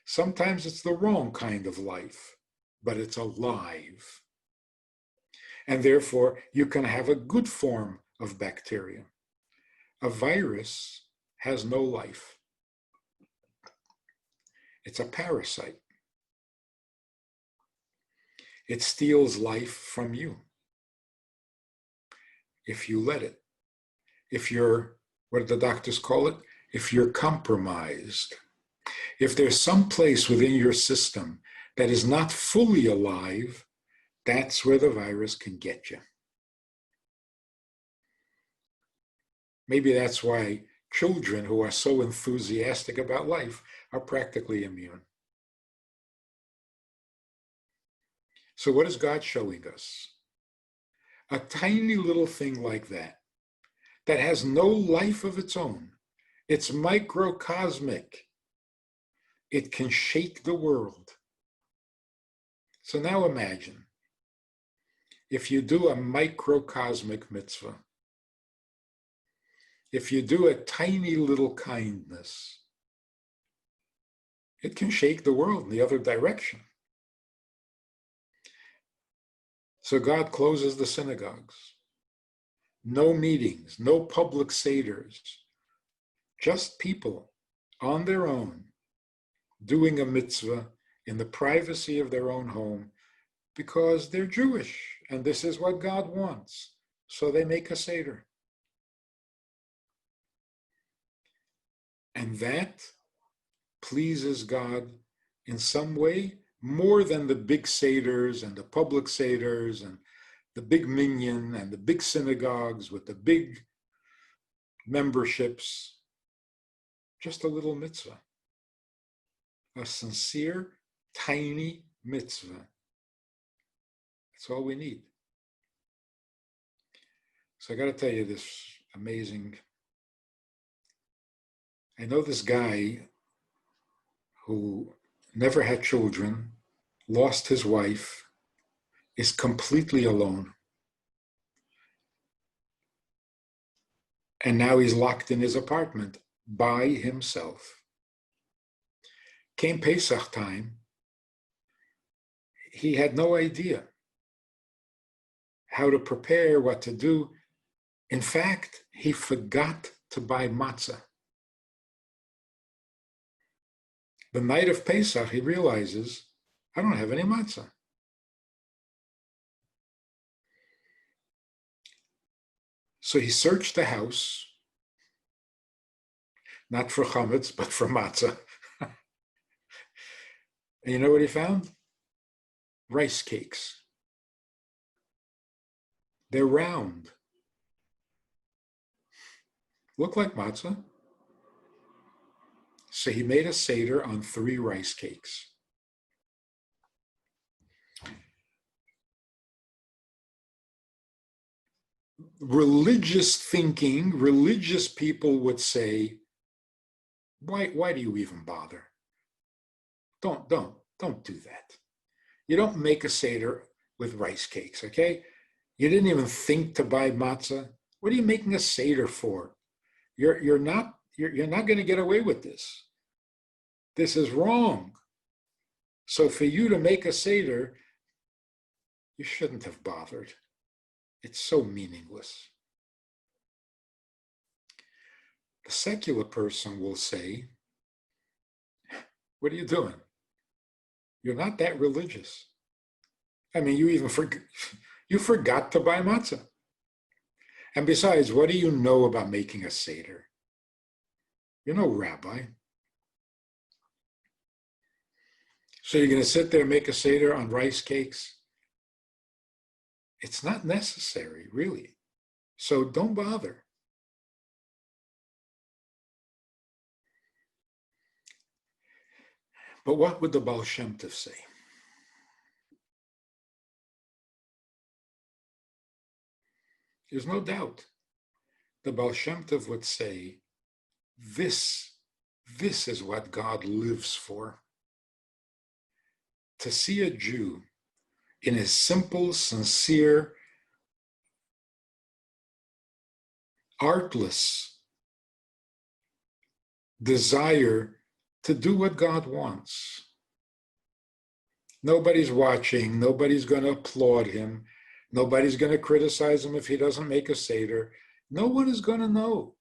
Sometimes it's the wrong kind of life, but it's alive. And therefore, you can have a good form of bacteria. A virus has no life. It's a parasite. It steals life from you if you let it. If you're, what do the doctors call it? If you're compromised. If there's some place within your system that is not fully alive, that's where the virus can get you. Maybe that's why children who are so enthusiastic about life are practically immune. So what is God showing us? A tiny little thing like that, that has no life of its own. It's microcosmic. It can shake the world. So now imagine, if you do a microcosmic mitzvah, if you do a tiny little kindness, it can shake the world in the other direction. So God closes the synagogues. no meetings, no public seders, just people on their own doing a mitzvah in the privacy of their own home because they're Jewish and this is what God wants. So they make a Seder. And that pleases God in some way more than the big Seders and the public Seders and the big minyan and the big synagogues with the big memberships. Just a little mitzvah. A sincere, tiny mitzvah. That's all we need. So I got to tell you this amazing. I know this guy who never had children, lost his wife, is completely alone. And now he's locked in his apartment by himself. Came Pesach time, he had no idea how to prepare, what to do. In fact, he forgot to buy matzah. The night of Pesach, he realizes, I don't have any matzah. So he searched the house, not for chametz, but for matzah. And you know what he found? Rice cakes. They're round. Look like matzah. So he made a Seder on 3 rice cakes. Religious thinking, religious people would say, why do you even bother? Don't do that. You don't make a Seder with rice cakes, okay? You didn't even think to buy matzah. What are you making a Seder for? You're not going to get away with this. This is wrong. So for you to make a Seder, you shouldn't have bothered. It's so meaningless. The secular person will say, what are you doing? You're not that religious. I mean, you forgot to buy matzah. And besides, what do you know about making a Seder? You're no rabbi. So you're going to sit there and make a Seder on rice cakes? It's not necessary, really. So don't bother. But what would the Baal Shem Tov say? There's no doubt. The Baal Shem Tov would say, this is what God lives for. To see a Jew in his simple, sincere, artless desire to do what God wants. Nobody's watching. Nobody's going to applaud him. Nobody's going to criticize him if he doesn't make a Seder. No one is going to know.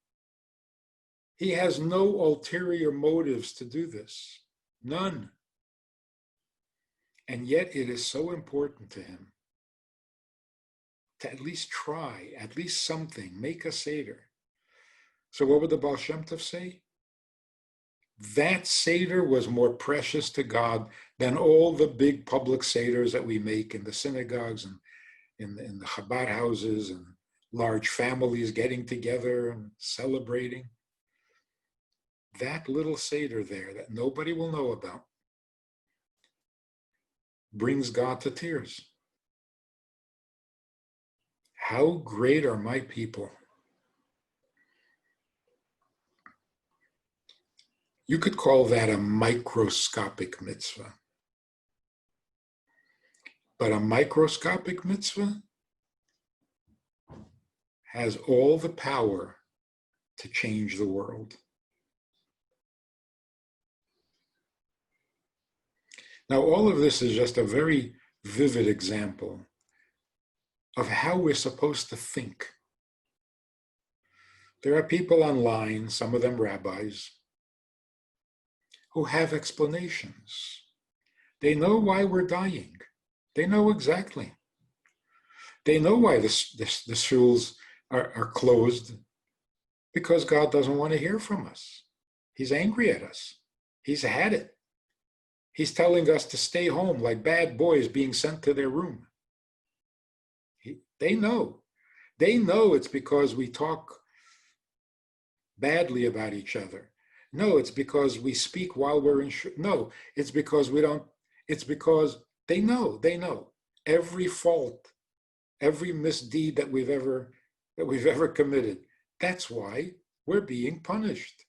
He has no ulterior motives to do this. None. And yet it is so important to him to at least try, at least something, make a Seder. So what would the Baal Shem Tov say? That Seder was more precious to God than all the big public Seders that we make in the synagogues and in the Chabad houses and large families getting together and celebrating. That little Seder there that nobody will know about brings God to tears. How great are my people? You could call that a microscopic mitzvah. But a microscopic mitzvah has all the power to change the world. Now, all of this is just a very vivid example of how we're supposed to think There are people online, some of them rabbis, who have explanations. They know why we're dying. They know exactly. They know why the shuls are closed, because God doesn't want to hear from us. He's angry at us. He's had it. He's telling us to stay home like bad boys being sent to their room. They know. They know it's because we talk badly about each other. No, it's because we speak while we're in. No, it's because we don't. It's because they know. They know every fault, every misdeed that we've ever committed. That's why we're being punished.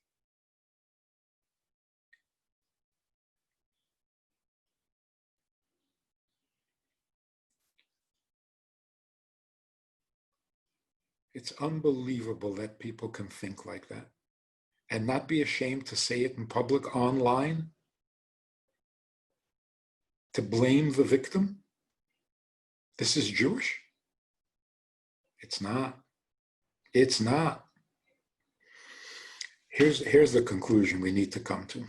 It's unbelievable that people can think like that and not be ashamed to say it in public online, to blame the victim. This is Jewish? It's not. It's not. Here's the conclusion we need to come to.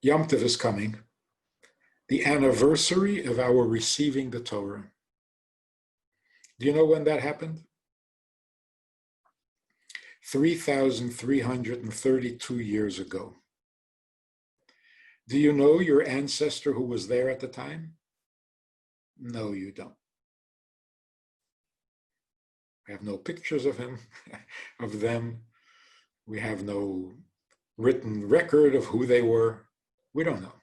Yom Tov is coming, the anniversary of our receiving the Torah. Do you know when that happened? 3,332 years ago. Do you know your ancestor who was there at the time? No, you don't. We have no pictures of him, of them. We have no written record of who they were. We don't know.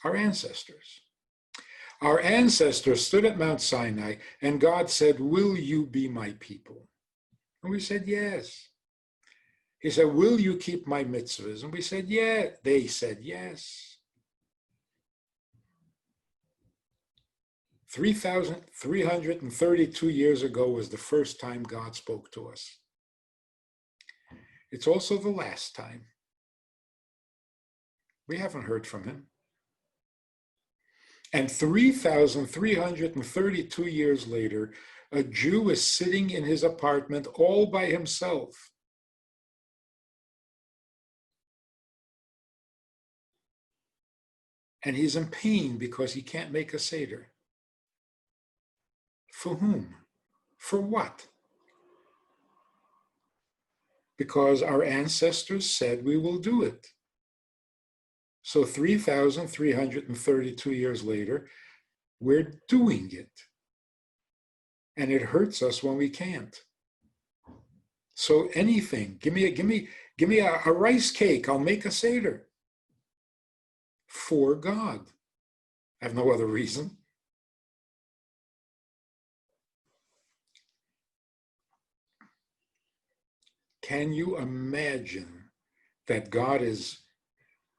Our ancestors. Our ancestors stood at Mount Sinai and God said, "Will you be my people?" And we said, yes. He said, "Will you keep my mitzvahs?" And we said, yeah. They said, yes. 3,332 years ago was the first time God spoke to us. It's also the last time. We haven't heard from him. And 3,332 years later, a Jew is sitting in his apartment all by himself. And he's in pain because he can't make a Seder. For whom? For what? Because our ancestors said we will do it. So 3,332 years later, we're doing it. And it hurts us when we can't. So anything, give me a rice cake, I'll make a Seder. For God. I have no other reason. Can you imagine that God is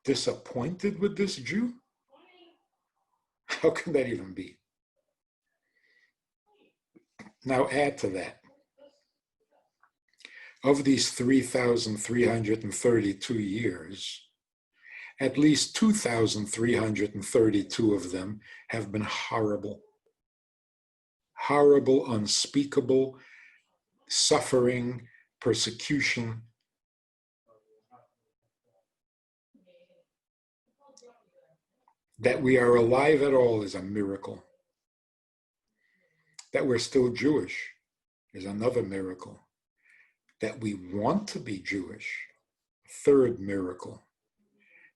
disappointed with this Jew? How can that even be? Now add to that. Of these 3,332 years, at least 2,332 of them have been horrible. Horrible, unspeakable, suffering, persecution. That we are alive at all is a miracle. That we're still Jewish is another miracle. That we want to be Jewish, third miracle.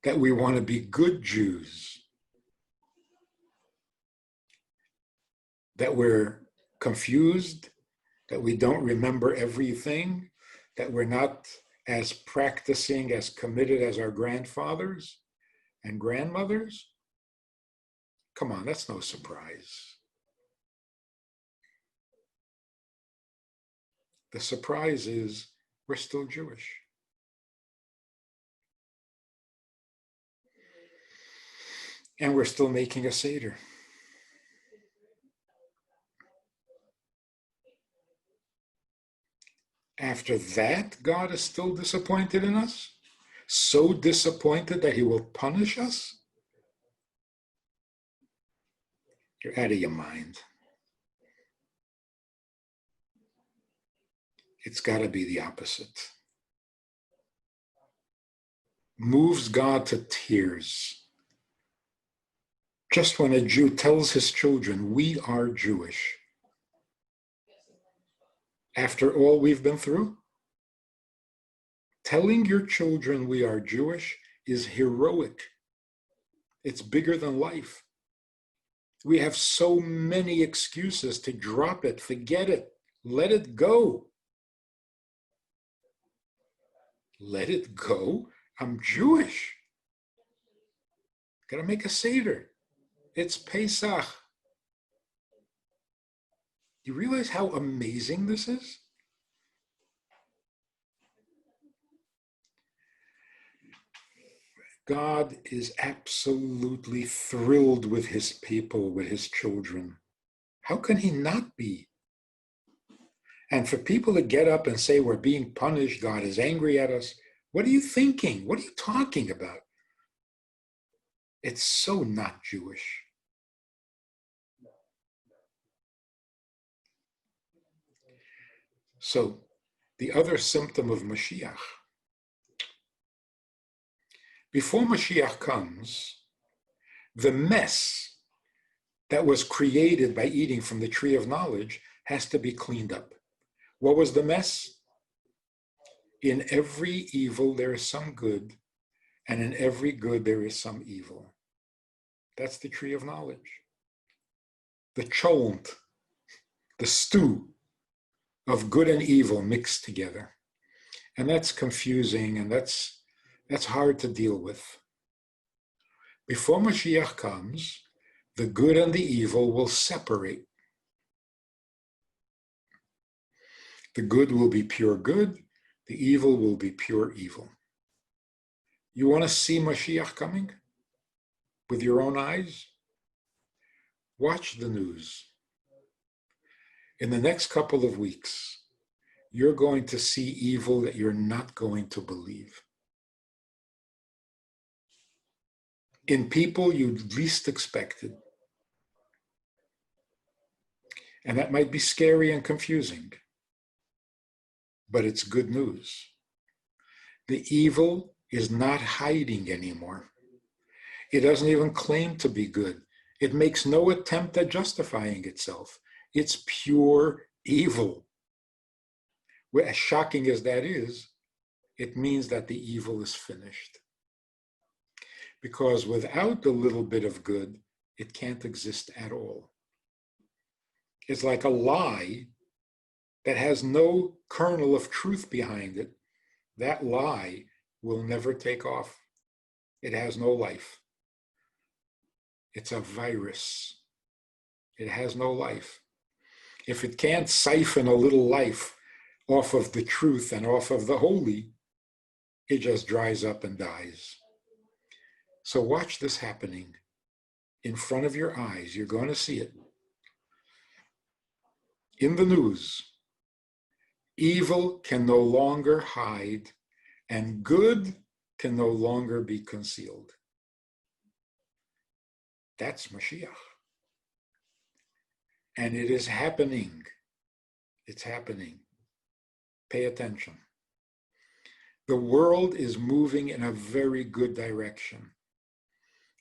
That we want to be good Jews. That we're confused, that we don't remember everything, that we're not as practicing, as committed as our grandfathers and grandmothers. Come on, that's no surprise. The surprise is we're still Jewish. And we're still making a Seder. After that, God is still disappointed in us? So disappointed that he will punish us? You're out of your mind. It's got to be the opposite. Moves God to tears. Just when a Jew tells his children, we are Jewish, after all we've been through, telling your children we are Jewish is heroic. It's bigger than life. We have so many excuses to drop it, forget it, let it go. Let it go? I'm Jewish. Gotta make a Seder. It's Pesach. You realize how amazing this is? God is absolutely thrilled with his people, with his children. How can he not be? And for people to get up and say we're being punished, God is angry at us, what are you thinking? What are you talking about? It's so not Jewish. So, the other symptom of Mashiach. Before Mashiach comes, the mess that was created by eating from the tree of knowledge has to be cleaned up. What was the mess? In every evil there is some good, and in every good there is some evil. That's the tree of knowledge. The cholent, the stew of good and evil mixed together. And that's confusing, and that's hard to deal with. Before Mashiach comes, the good and the evil will separate. The good will be pure good, the evil will be pure evil. You want to see Mashiach coming with your own eyes? Watch the news. In the next couple of weeks, you're going to see evil that you're not going to believe. In people you least expected. And that might be scary and confusing, but it's good news. The evil is not hiding anymore. It doesn't even claim to be good. It makes no attempt at justifying itself. It's pure evil. Well, as shocking as that is, it means that the evil is finished. Because without the little bit of good, it can't exist at all. It's like a lie that has no kernel of truth behind it. That lie will never take off. It has no life. It's a virus. It has no life. If it can't siphon a little life off of the truth and off of the holy, it just dries up and dies. So watch this happening in front of your eyes. You're going to see it. In the news, evil can no longer hide and good can no longer be concealed. That's Mashiach. And it is happening. It's happening. Pay attention. The world is moving in a very good direction.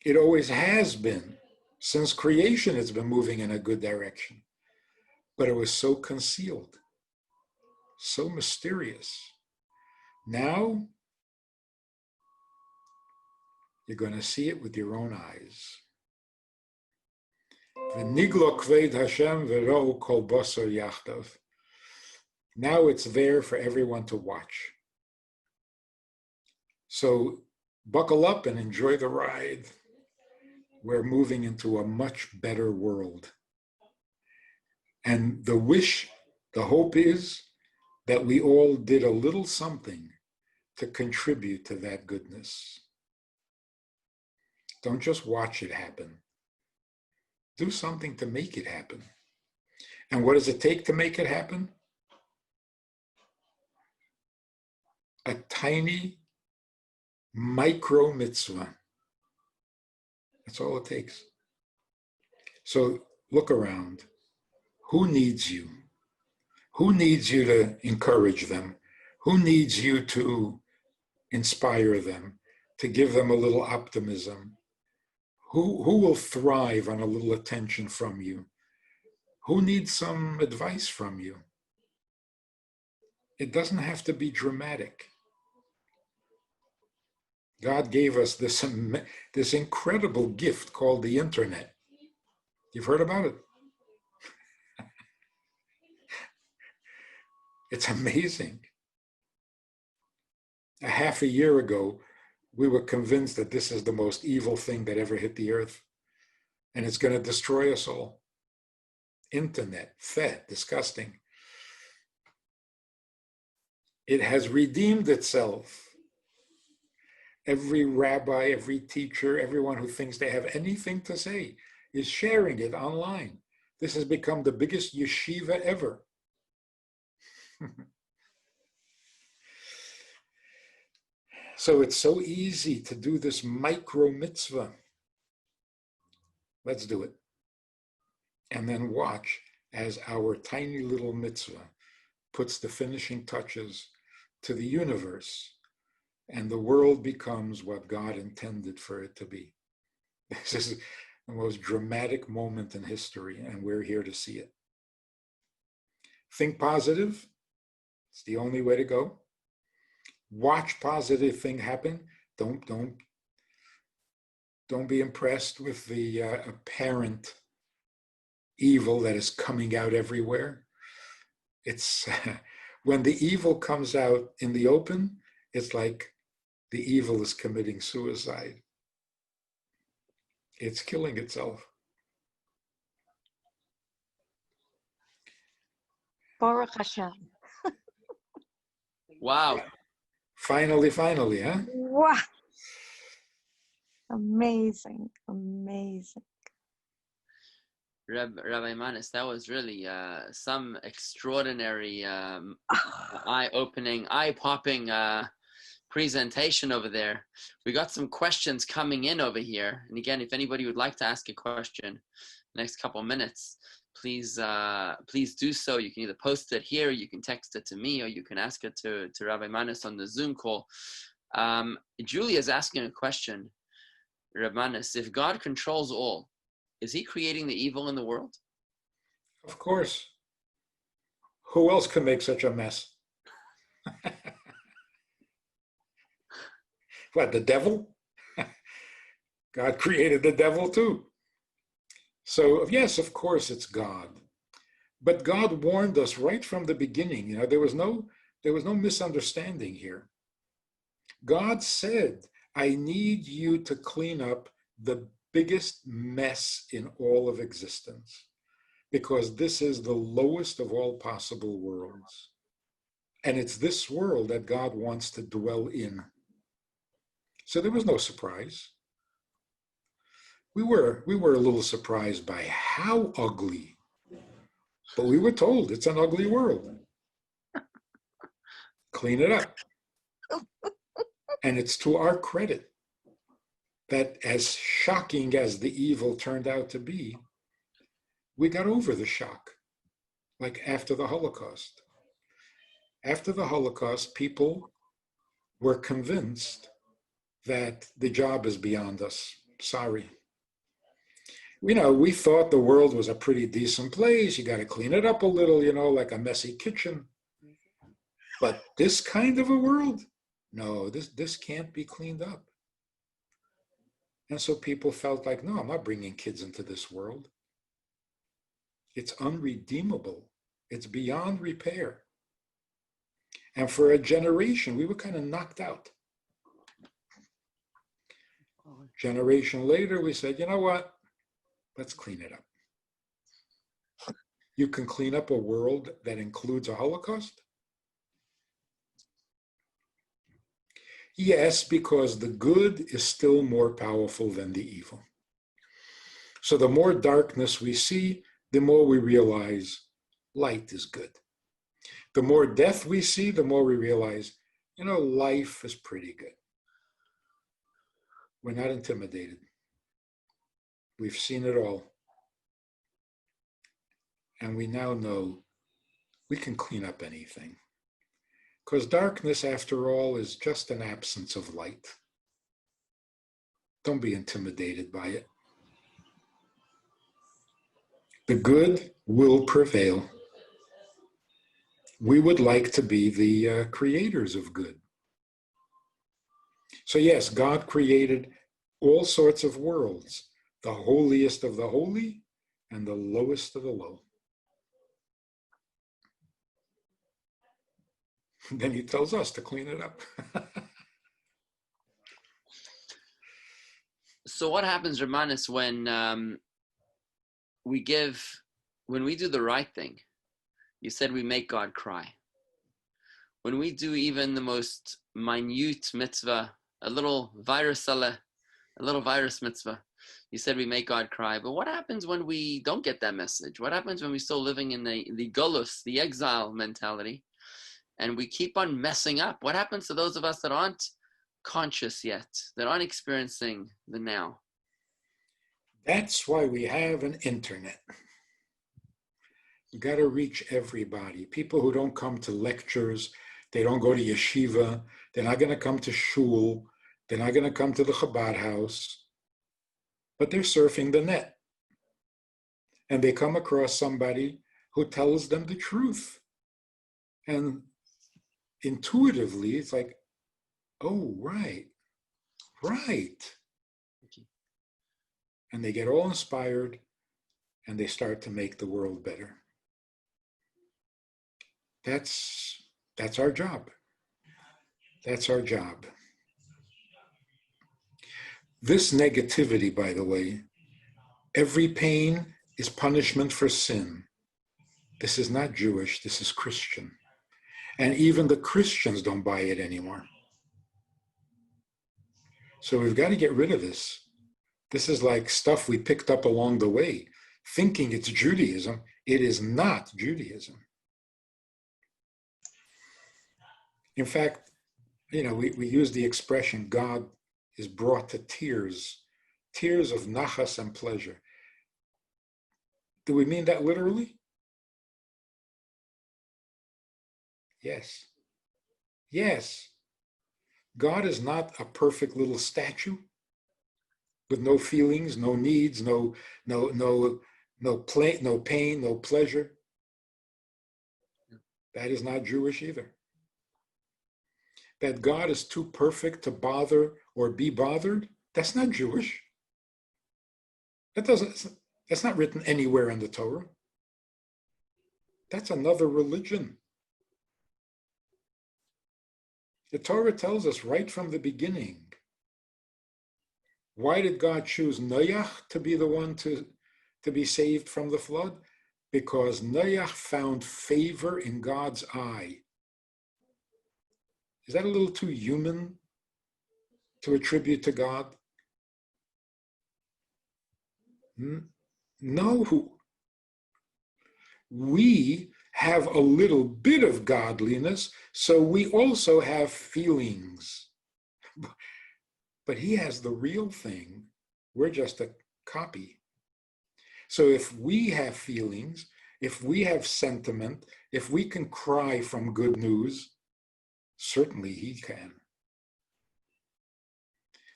It always has been. Since creation, it's been moving in a good direction. But it was so concealed, so mysterious. Now, you're going to see it with your own eyes. Now it's there for everyone to watch. So buckle up and enjoy the ride. We're moving into a much better world. And the wish, the hope is that we all did a little something to contribute to that goodness. Don't just watch it happen. Do something to make it happen. And what does it take to make it happen? A tiny micro mitzvah. That's all it takes. So look around. Who needs you? Who needs you to encourage them? Who needs you to inspire them, to give them a little optimism? Who will thrive on a little attention from you? Who needs some advice from you? It doesn't have to be dramatic. God gave us this incredible gift called the internet. You've heard about it? It's amazing. A half a year ago, we were convinced that this is the most evil thing that ever hit the earth, and it's going to destroy us all. Internet, disgusting. It has redeemed itself. Every rabbi, every teacher, everyone who thinks they have anything to say is sharing it online. This has become the biggest yeshiva ever. So it's so easy to do this micro mitzvah. Let's do it. And then watch as our tiny little mitzvah puts the finishing touches to the universe, and the world becomes what God intended for it to be. This is the most dramatic moment in history, and we're here to see it. Think positive. It's the only way to go. Watch positive thing happen. Don't be impressed with the apparent evil that is coming out everywhere. It's when the evil comes out in the open, it's like the evil is committing suicide. It's killing itself. Baruch Hashem. Wow. Finally, huh? Wow. Amazing, amazing. Rabbi Manis, that was really some extraordinary, eye-opening, eye-popping presentation over there. We got some questions coming in over here. And again, if anybody would like to ask a question next couple of minutes, please do so. You can either post it here, you can text it to me, or you can ask it to Rabbi Manis on the Zoom call. Julia is asking a question. Rabbi Manis, if God controls all, is he creating the evil in the world? Of course. Who else can make such a mess? What, the devil? God created the devil too. So yes, of course it's God. But God warned us right from the beginning. You know, there was no misunderstanding here. God said, I need you to clean up the biggest mess in all of existence, because this is the lowest of all possible worlds. And it's this world that God wants to dwell in. So there was no surprise. We were a little surprised by how ugly, but we were told it's an ugly world. Clean it up. And it's to our credit that, as shocking as the evil turned out to be, we got over the shock, like after the Holocaust. After the Holocaust, people were convinced that the job is beyond us. Sorry. You know, we thought the world was a pretty decent place. You got to clean it up a little, you know, like a messy kitchen. But this kind of a world? No, this can't be cleaned up. And so people felt like, no, I'm not bringing kids into this world. It's unredeemable. It's beyond repair. And for a generation, we were kind of knocked out. Generation later, we said, you know what? Let's clean it up. You can clean up a world that includes a Holocaust? Yes, because the good is still more powerful than the evil. So the more darkness we see, the more we realize light is good. The more death we see, the more we realize, you know, life is pretty good. We're not intimidated. We've seen it all. And we now know we can clean up anything. Because darkness, after all, is just an absence of light. Don't be intimidated by it. The good will prevail. We would like to be the creators of good. So yes, God created all sorts of worlds, the holiest of the holy and the lowest of the low. Then he tells us to clean it up. So what happens, Ramanis, when we do the right thing? You said we make God cry. When we do even the most minute mitzvah, a little virus mitzvah, you said we make God cry. But what happens when we don't get that message? What happens when we're still living in the golus, the exile mentality, and we keep on messing up? What happens to those of us that aren't conscious yet, that aren't experiencing the now? That's why we have an internet. You got to reach everybody. People who don't come to lectures, they don't go to yeshiva, they're not going to come to shul, they're not going to come to the Chabad house, but they're surfing the net. And they come across somebody who tells them the truth. And intuitively, it's like, oh, right. And they get all inspired and they start to make the world better. That's our job. That's our job. This negativity, by the way, every pain is punishment for sin. This is not Jewish, this is Christian. And even the Christians don't buy it anymore. So we've got to get rid of this. This is like stuff we picked up along the way, thinking it's Judaism. It is not Judaism. In fact, we use the expression, God is brought to tears of nachas and pleasure. Do we mean that literally? Yes. God is not a perfect little statue with no feelings, no needs, no pain, no pleasure. That is not Jewish either. That God is too perfect to bother or be bothered, that's not Jewish. That's not written anywhere in the Torah. That's another religion. The Torah tells us right from the beginning. Why did God choose Noach to be the one to be saved from the flood? Because Noach found favor in God's eye. Is that a little too human to attribute to God? No. We have a little bit of godliness, so we also have feelings. But he has the real thing. We're just a copy. So if we have feelings, if we have sentiment, if we can cry from good news, certainly he can.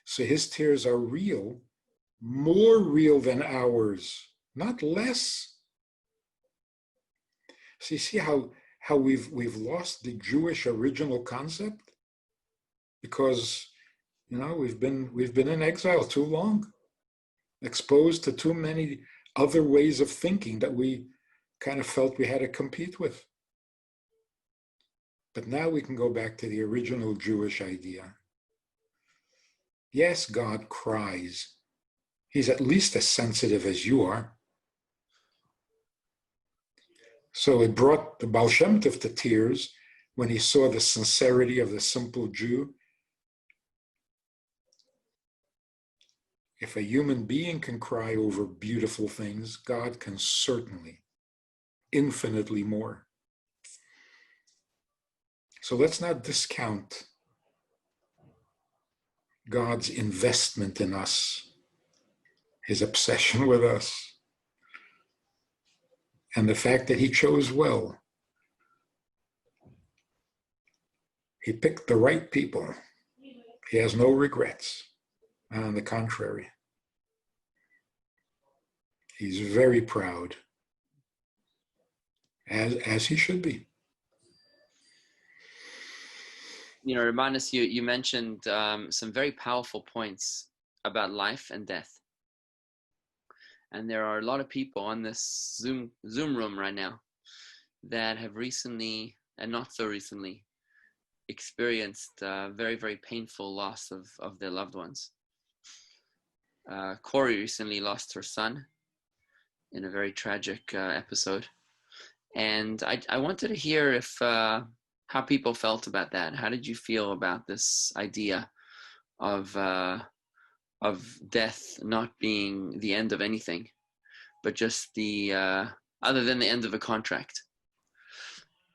So his tears are real, more real than ours, not less. So you see how we've lost the Jewish original concept? Because we've been in exile too long, exposed to too many other ways of thinking that we kind of felt we had to compete with. But now we can go back to the original Jewish idea. Yes, God cries. He's at least as sensitive as you are. So it brought the Baal Shem Tov to tears when he saw the sincerity of the simple Jew. If a human being can cry over beautiful things, God can certainly, infinitely more. So let's not discount God's investment in us, his obsession with us, and the fact that he chose well. He picked the right people. He has no regrets. On the contrary, he's very proud, as he should be. You know, Rabanis, you mentioned some very powerful points about life and death. And there are a lot of people on this Zoom room right now that have recently, and not so recently, experienced very, very painful loss of their loved ones. Corey recently lost her son in a very tragic episode. And I wanted to hear if how people felt about that. How did you feel about this idea of death not being the end of anything, but just the other than the end of a contract?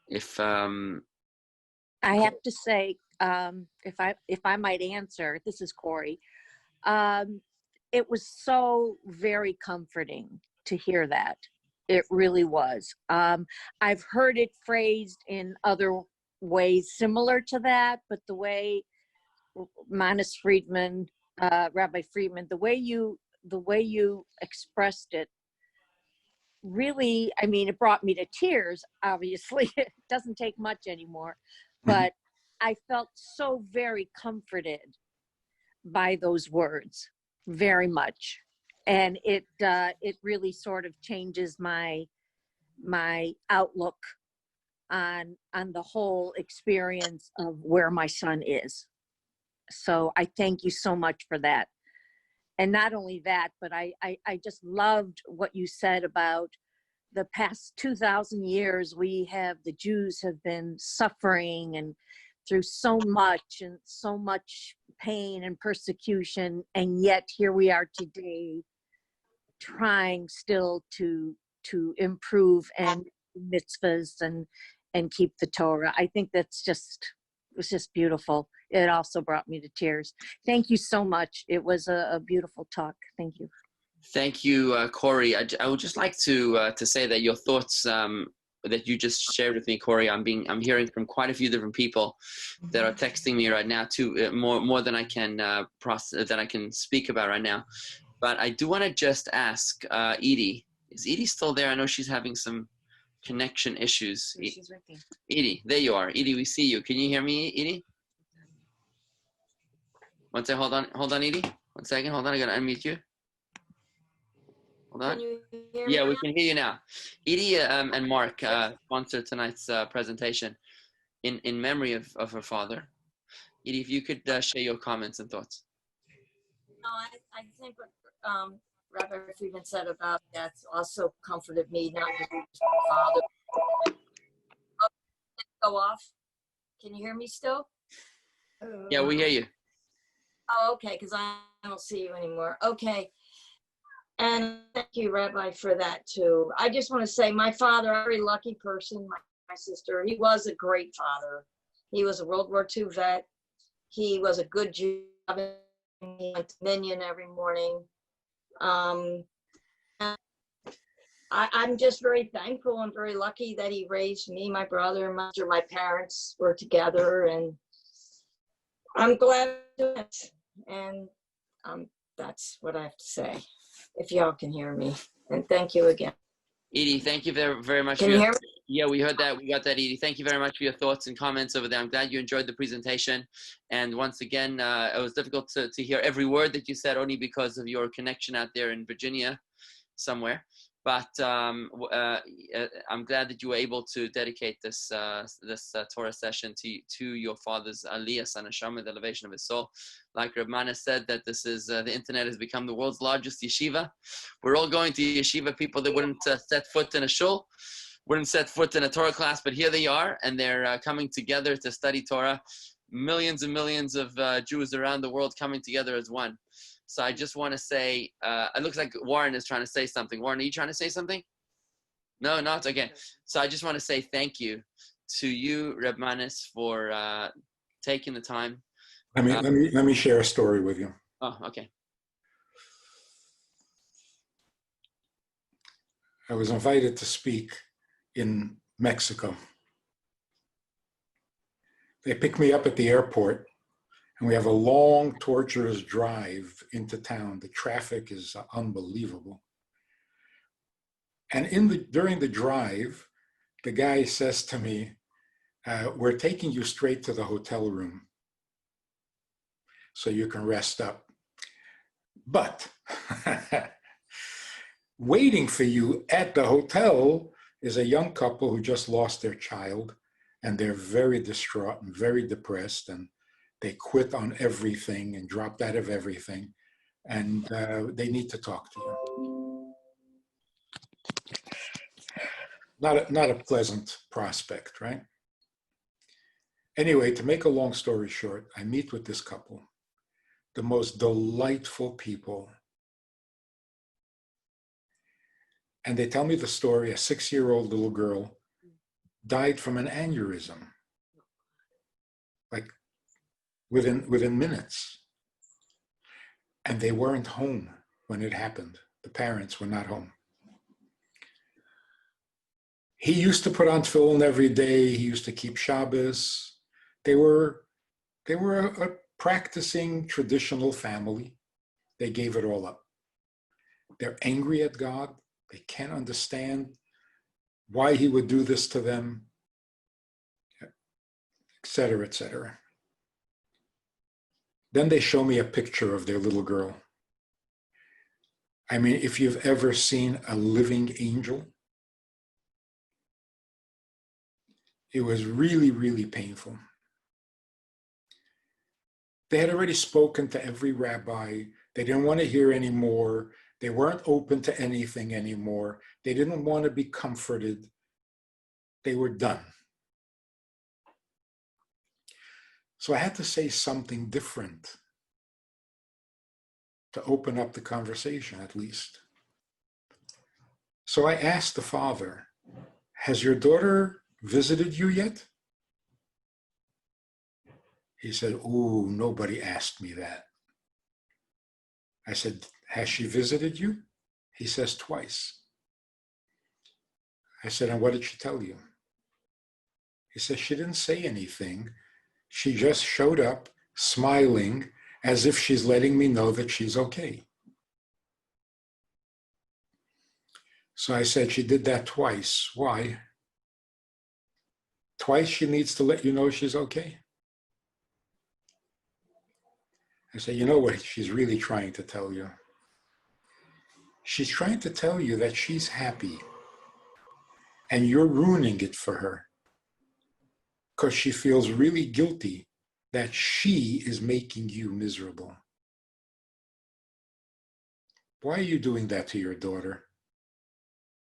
If I have to say, if I might answer, this is Corey. It was so very comforting to hear that. It really was. I've heard it phrased in other ways similar to that, but the way Friedman, Rabbi Friedman, the way you expressed it, really, I mean, it brought me to tears. Obviously, it doesn't take much anymore, but I felt so very comforted by those words, very much, and it really sort of changes my outlook on the whole experience of where my son is. So I thank you so much for that. And not only that, but I just loved what you said about the past 2,000 years. The Jews have been suffering and through so much pain and persecution, and yet here we are today trying still to improve and mitzvahs and keep the Torah. I think it was just beautiful. It also brought me to tears. Thank you so much. It was a beautiful talk. Thank you. Thank you, Corey. I would just like to say that your thoughts that you just shared with me, Corey, I'm hearing from quite a few different people that are texting me right now too, more than I can that I can speak about right now. But I do want to just ask Edie. Is Edie still there? I know she's having some connection issues. She's right there. Edie, there you are. Edie, we see you. Can you hear me, Edie? One second, hold on, Edie. 1 second, hold on. I gotta unmute you. Hold on. Can you hear me? Yeah, we can hear you now. Edie and Mark sponsored tonight's presentation in memory of her father. Edie, if you could share your comments and thoughts. No, I think what Rabbi Friedman said about that also comforted me, not to lose my father. Oh, go off. Can you hear me still? Yeah, we hear you. Oh, okay, because I don't see you anymore. Okay. And thank you, Rabbi, for that too. I just want to say my father, a very lucky person, my sister, he was a great father. He was a World War II vet. He was a good Jew. He went to Minyan every morning. I'm just very thankful and very lucky that he raised me, my brother, and my parents were together, and I'm glad to do it. And that's what I have to say, if y'all can hear me. And thank you again. Edie, thank you very, very much. Can you hear me? Yeah, we heard that. We got that, Edie. Thank you very much for your thoughts and comments over there. I'm glad you enjoyed the presentation. And once again, it was difficult to hear every word that you said, only because of your connection out there in Virginia somewhere. But I'm glad that you were able to dedicate this Torah session to your father's aliyah, sanashama, the elevation of his soul. Like Reb Mana said, that this is the internet has become the world's largest yeshiva. We're all going to yeshiva, people that wouldn't set foot in a shul, wouldn't set foot in a Torah class, but here they are, and they're coming together to study Torah. Millions and millions of Jews around the world coming together as one. So I just want to say, it looks like Warren is trying to say something. Warren, are you trying to say something? No, not? Okay. So I just want to say thank you to you, Reb Manis, for taking the time. Let me share a story with you. Oh, okay. I was invited to speak in Mexico. They pick me up at the airport, and we have a long, torturous drive into town. The traffic is unbelievable. And during the drive, the guy says to me, we're taking you straight to the hotel room so you can rest up. But waiting for you at the hotel is a young couple who just lost their child, and they're very distraught and very depressed, and they quit on everything and dropped out of everything, and they need to talk to you. Not a pleasant prospect, right? Anyway, to make a long story short, I meet with this couple, the most delightful people. And they tell me the story, a 6-year-old little girl died from an aneurysm, like within minutes. And they weren't home when it happened. The parents were not home. He used to put on tefillin every day. He used to keep Shabbos. They were a practicing traditional family. They gave it all up. They're angry at God. They can't understand why he would do this to them, et cetera, et cetera. Then they show me a picture of their little girl. I mean, if you've ever seen a living angel, it was really, really painful. They had already spoken to every rabbi. They didn't want to hear any more. They weren't open to anything anymore. They didn't want to be comforted. They were done. So I had to say something different to open up the conversation, at least. So I asked the father, has your daughter visited you yet? He said, ooh, nobody asked me that. I said, has she visited you? He says, twice. I said, and what did she tell you? He says, she didn't say anything. She just showed up smiling as if she's letting me know that she's okay. So I said, she did that twice. Why? Twice she needs to let you know she's okay. I said, you know what she's really trying to tell you? She's trying to tell you that she's happy and you're ruining it for her because she feels really guilty that she is making you miserable. Why are you doing that to your daughter?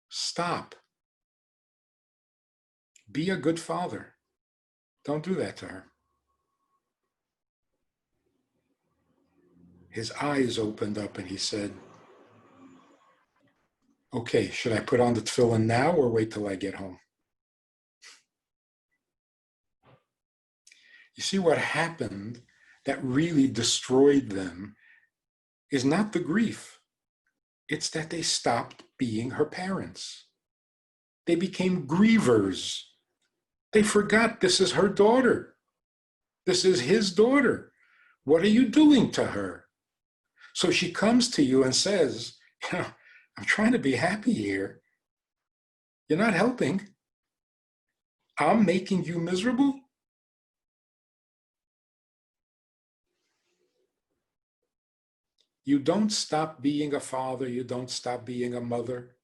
Stop. Be a good father. Don't do that to her. His eyes opened up and he said, okay, should I put on the tefillin now or wait till I get home? You see, what happened that really destroyed them is not the grief. It's that they stopped being her parents. They became grievers. They forgot this is her daughter. This is his daughter. What are you doing to her? So she comes to you and says, you know, I'm trying to be happy here. You're not helping. I'm making you miserable. You don't stop being a father. You don't stop being a mother.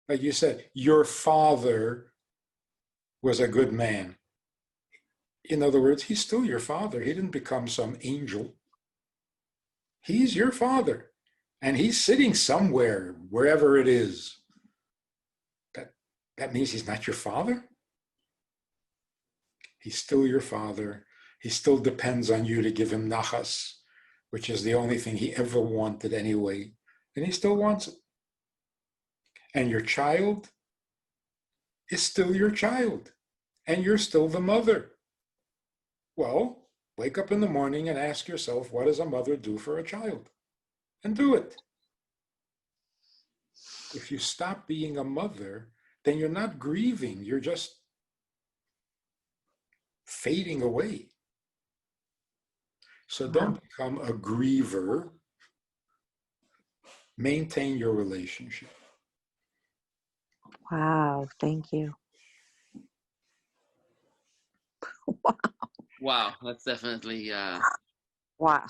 Like you said, your father was a good man. In other words, he's still your father. He didn't become some angel. He's your father. And he's sitting somewhere, wherever it is. That means he's not your father? He's still your father. He still depends on you to give him nachas, which is the only thing he ever wanted anyway. And he still wants it. And your child is still your child. And you're still the mother. Well, wake up in the morning and ask yourself, what does a mother do for a child? And do it. If you stop being a mother, then you're not grieving. You're just fading away. So don't become a griever. Maintain your relationship. Wow, thank you. Wow, that's definitely Wow.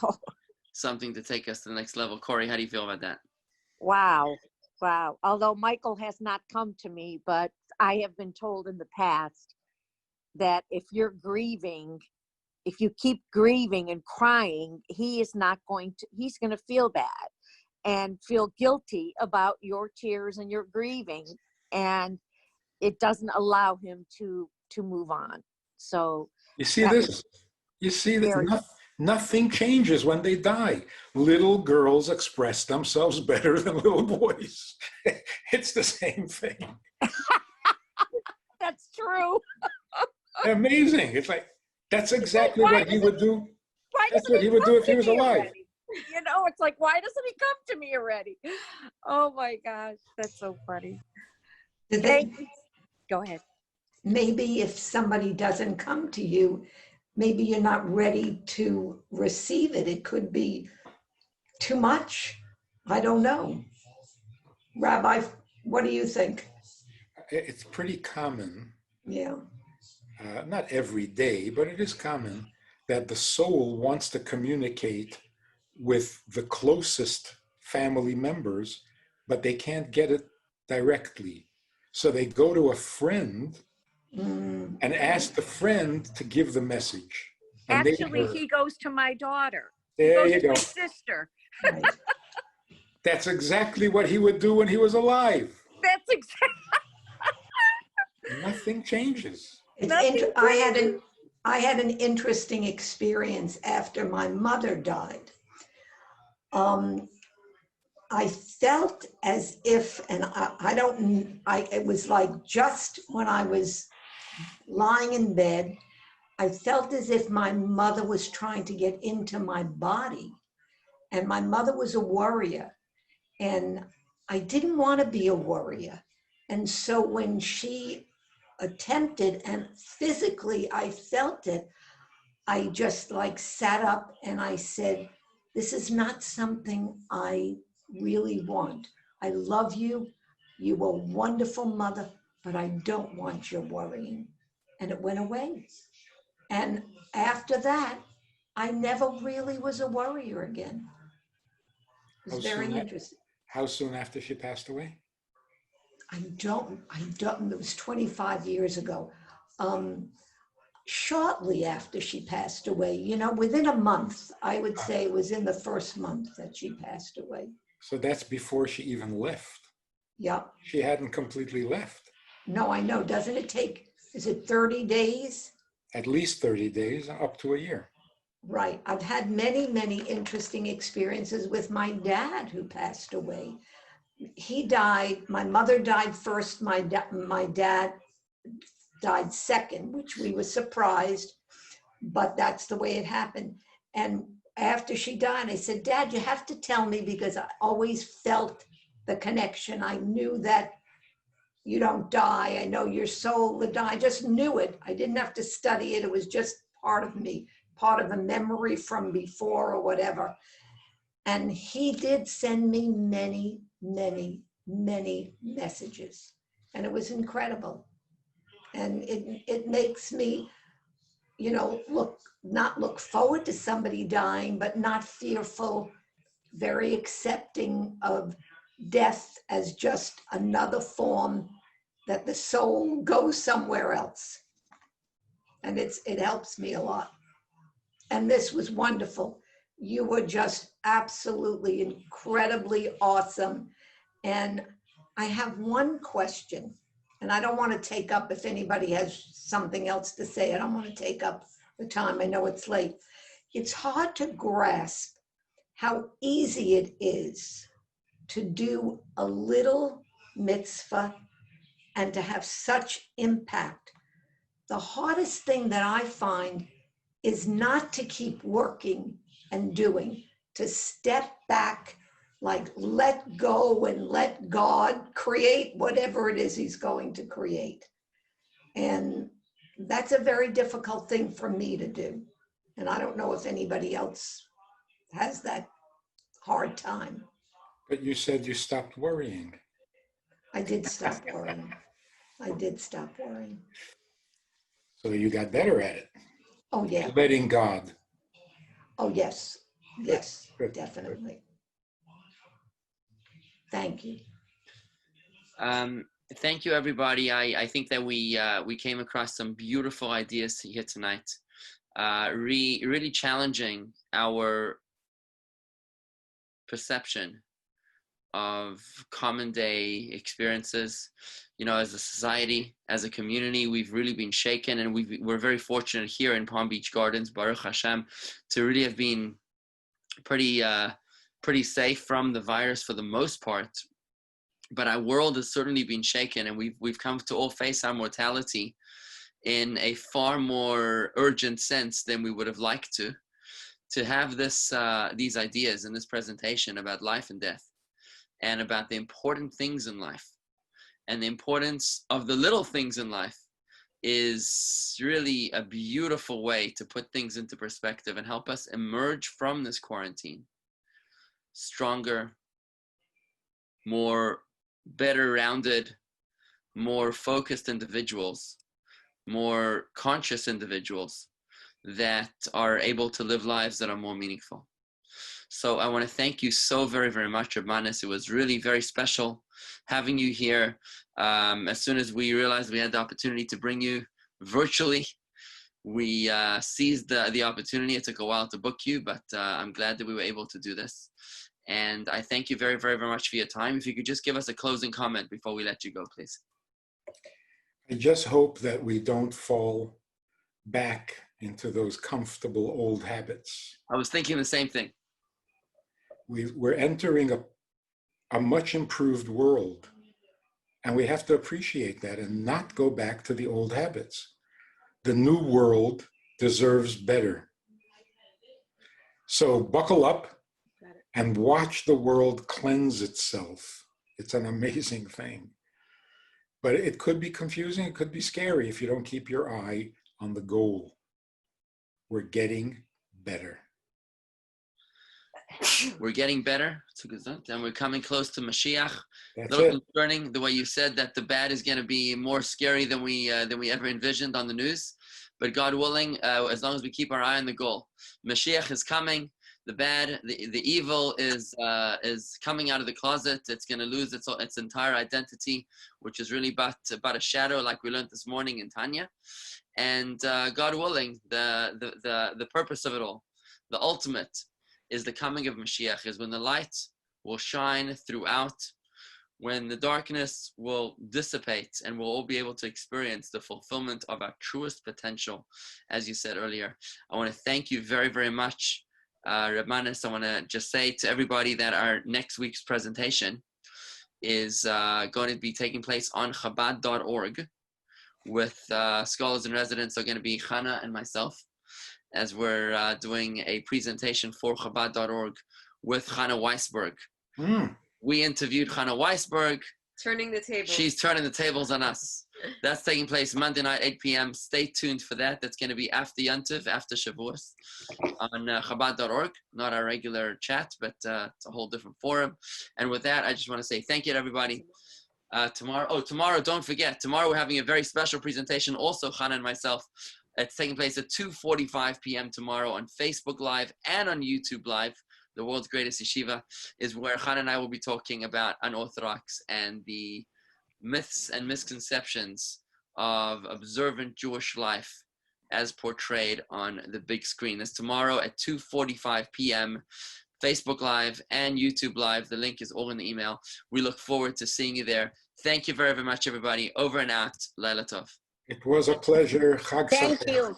something to take us to the next level. Corey, how do you feel about that? Wow. Wow. Although Michael has not come to me, but I have been told in the past that if you're grieving, if you keep grieving and crying, he's going to feel bad and feel guilty about your tears and your grieving. And it doesn't allow him to move on. So You see this? You see that nothing changes when they die. Little girls express themselves better than little boys. It's the same thing. That's true. Amazing. It's like, that's exactly what he would do. That's what he would do if he was alive. Already? You know, it's like, why doesn't he come to me already? Oh my gosh, that's so funny. Go ahead. Maybe if somebody doesn't come to you, maybe you're not ready to receive it. It could be too much. I don't know. Rabbi, what do you think? It's pretty common. Yeah. Not every day, but it is common that the soul wants to communicate with the closest family members, but they can't get it directly. So they go to a friend and ask the friend to give the message. And actually, he goes to my daughter. There you to go. my sister. Right. That's exactly what he would do when he was alive. That's exactly. Nothing changes. I had an interesting experience after my mother died. I felt as if, and it was like just when I was lying in bed, I felt as if my mother was trying to get into my body. And my mother was a warrior, and I didn't want to be a warrior. And so when she attempted, and physically I felt it, I just like sat up and I said, this is not something I really want. I love you. You were a wonderful mother, but I don't want your worrying. And it went away. And after that, I never really was a worrier again. It was very interesting. How soon after she passed away? I don't, it was 25 years ago. Shortly after she passed away, you know, within a month, I would say it was in the first month that she passed away. So that's before she even left. Yeah. She hadn't completely left. No, I know. Doesn't it take, is it 30 days? At least 30 days, up to a year. Right. I've had many, many interesting experiences with my dad who passed away. He died, my mother died first, my dad died second, which we were surprised, but that's the way it happened. And after she died, I said, Dad, you have to tell me, because I always felt the connection. I knew that you don't die. I know your soul would die. I just knew it. I didn't have to study it. It was just part of me, part of a memory from before or whatever. And he did send me many, many, many messages. And it was incredible. And it makes me, you know, not look forward to somebody dying, but not fearful, very accepting of death as just another form that the soul goes somewhere else. And it helps me a lot. And this was wonderful. You were just absolutely incredibly awesome. And I have one question, and I don't want to take up, if anybody has something else to say, I don't want to take up the time. I know it's late. It's hard to grasp how easy it is to do a little mitzvah and to have such impact. The hardest thing that I find is not to keep working and doing, to step back, like let go and let God create whatever it is he's going to create. And that's a very difficult thing for me to do. And I don't know if anybody else has that hard time. But you said you stopped worrying. I did stop worrying. I did stop worrying. So you got better at it. Oh, yeah. Letting God. Oh, yes. Yes, Good. definitely. Thank you. Thank you, everybody. I think that we came across some beautiful ideas here tonight. Really challenging our perception of common day experiences. You know, as a society, as a community, we've really been shaken, and we're very fortunate here in Palm Beach Gardens, Baruch Hashem, to really have been pretty safe from the virus for the most part. But our world has certainly been shaken, and we've come to all face our mortality in a far more urgent sense than we would have liked to have these ideas in this presentation about life and death, and about the important things in life, and the importance of the little things in life is really a beautiful way to put things into perspective and help us emerge from this quarantine stronger, better rounded, more focused individuals, more conscious individuals that are able to live lives that are more meaningful. So I want to thank you so very, very much, Rabbi. It was really very special having you here. As soon as we realized we had the opportunity to bring you virtually, we seized the opportunity. It took a while to book you, but I'm glad that we were able to do this. And I thank you very, very, very much for your time. If you could just give us a closing comment before we let you go, please. I just hope that we don't fall back into those comfortable old habits. I was thinking the same thing. We're entering a much improved world, and we have to appreciate that and not go back to the old habits. The new world deserves better. So buckle up and watch the world cleanse itself. It's an amazing thing. But it could be confusing, it could be scary if you don't keep your eye on the goal. We're getting better. We're getting better, and we're coming close to Mashiach. That's A little it. concerning the way you said that the bad is going to be more scary than we ever envisioned on the news. But God willing, as long as we keep our eye on the goal, Mashiach is coming. The bad, the evil is coming out of the closet. It's going to lose its entire identity, which is really but a shadow, like we learned this morning in Tanya. And God willing, the purpose of it all, the ultimate, is the coming of Mashiach, is when the light will shine throughout, when the darkness will dissipate, and we'll all be able to experience the fulfillment of our truest potential, as you said earlier. I want to thank you very, very much, Rabbi. I want to just say to everybody that our next week's presentation is going to be taking place on Chabad.org with scholars in residence. Are going to be Chana and myself, as we're doing a presentation for Chabad.org with Chana Weisberg. We interviewed Chana Weisberg. Turning the tables. She's turning the tables on us. That's taking place Monday night, 8 p.m. Stay tuned for that. That's going to be after Yontif, after Shavuos, on Chabad.org. Not our regular chat, but it's a whole different forum. And with that, I just want to say thank you to everybody. Tomorrow, don't forget, tomorrow we're having a very special presentation, also Chana and myself. It's taking place at 2:45 p.m. tomorrow on Facebook Live and on YouTube Live. The world's greatest yeshiva is where Chana and I will be talking about unorthodox and the myths and misconceptions of observant Jewish life as portrayed on the big screen. That's tomorrow at 2:45 p.m. Facebook Live and YouTube Live. The link is all in the email. We look forward to seeing you there. Thank you very, very much, everybody. Over and out. Laila Tov. It was a pleasure. Chag Thank Sameach. you.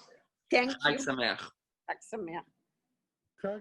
Thank Chag you. Sameach. Chag Sameach.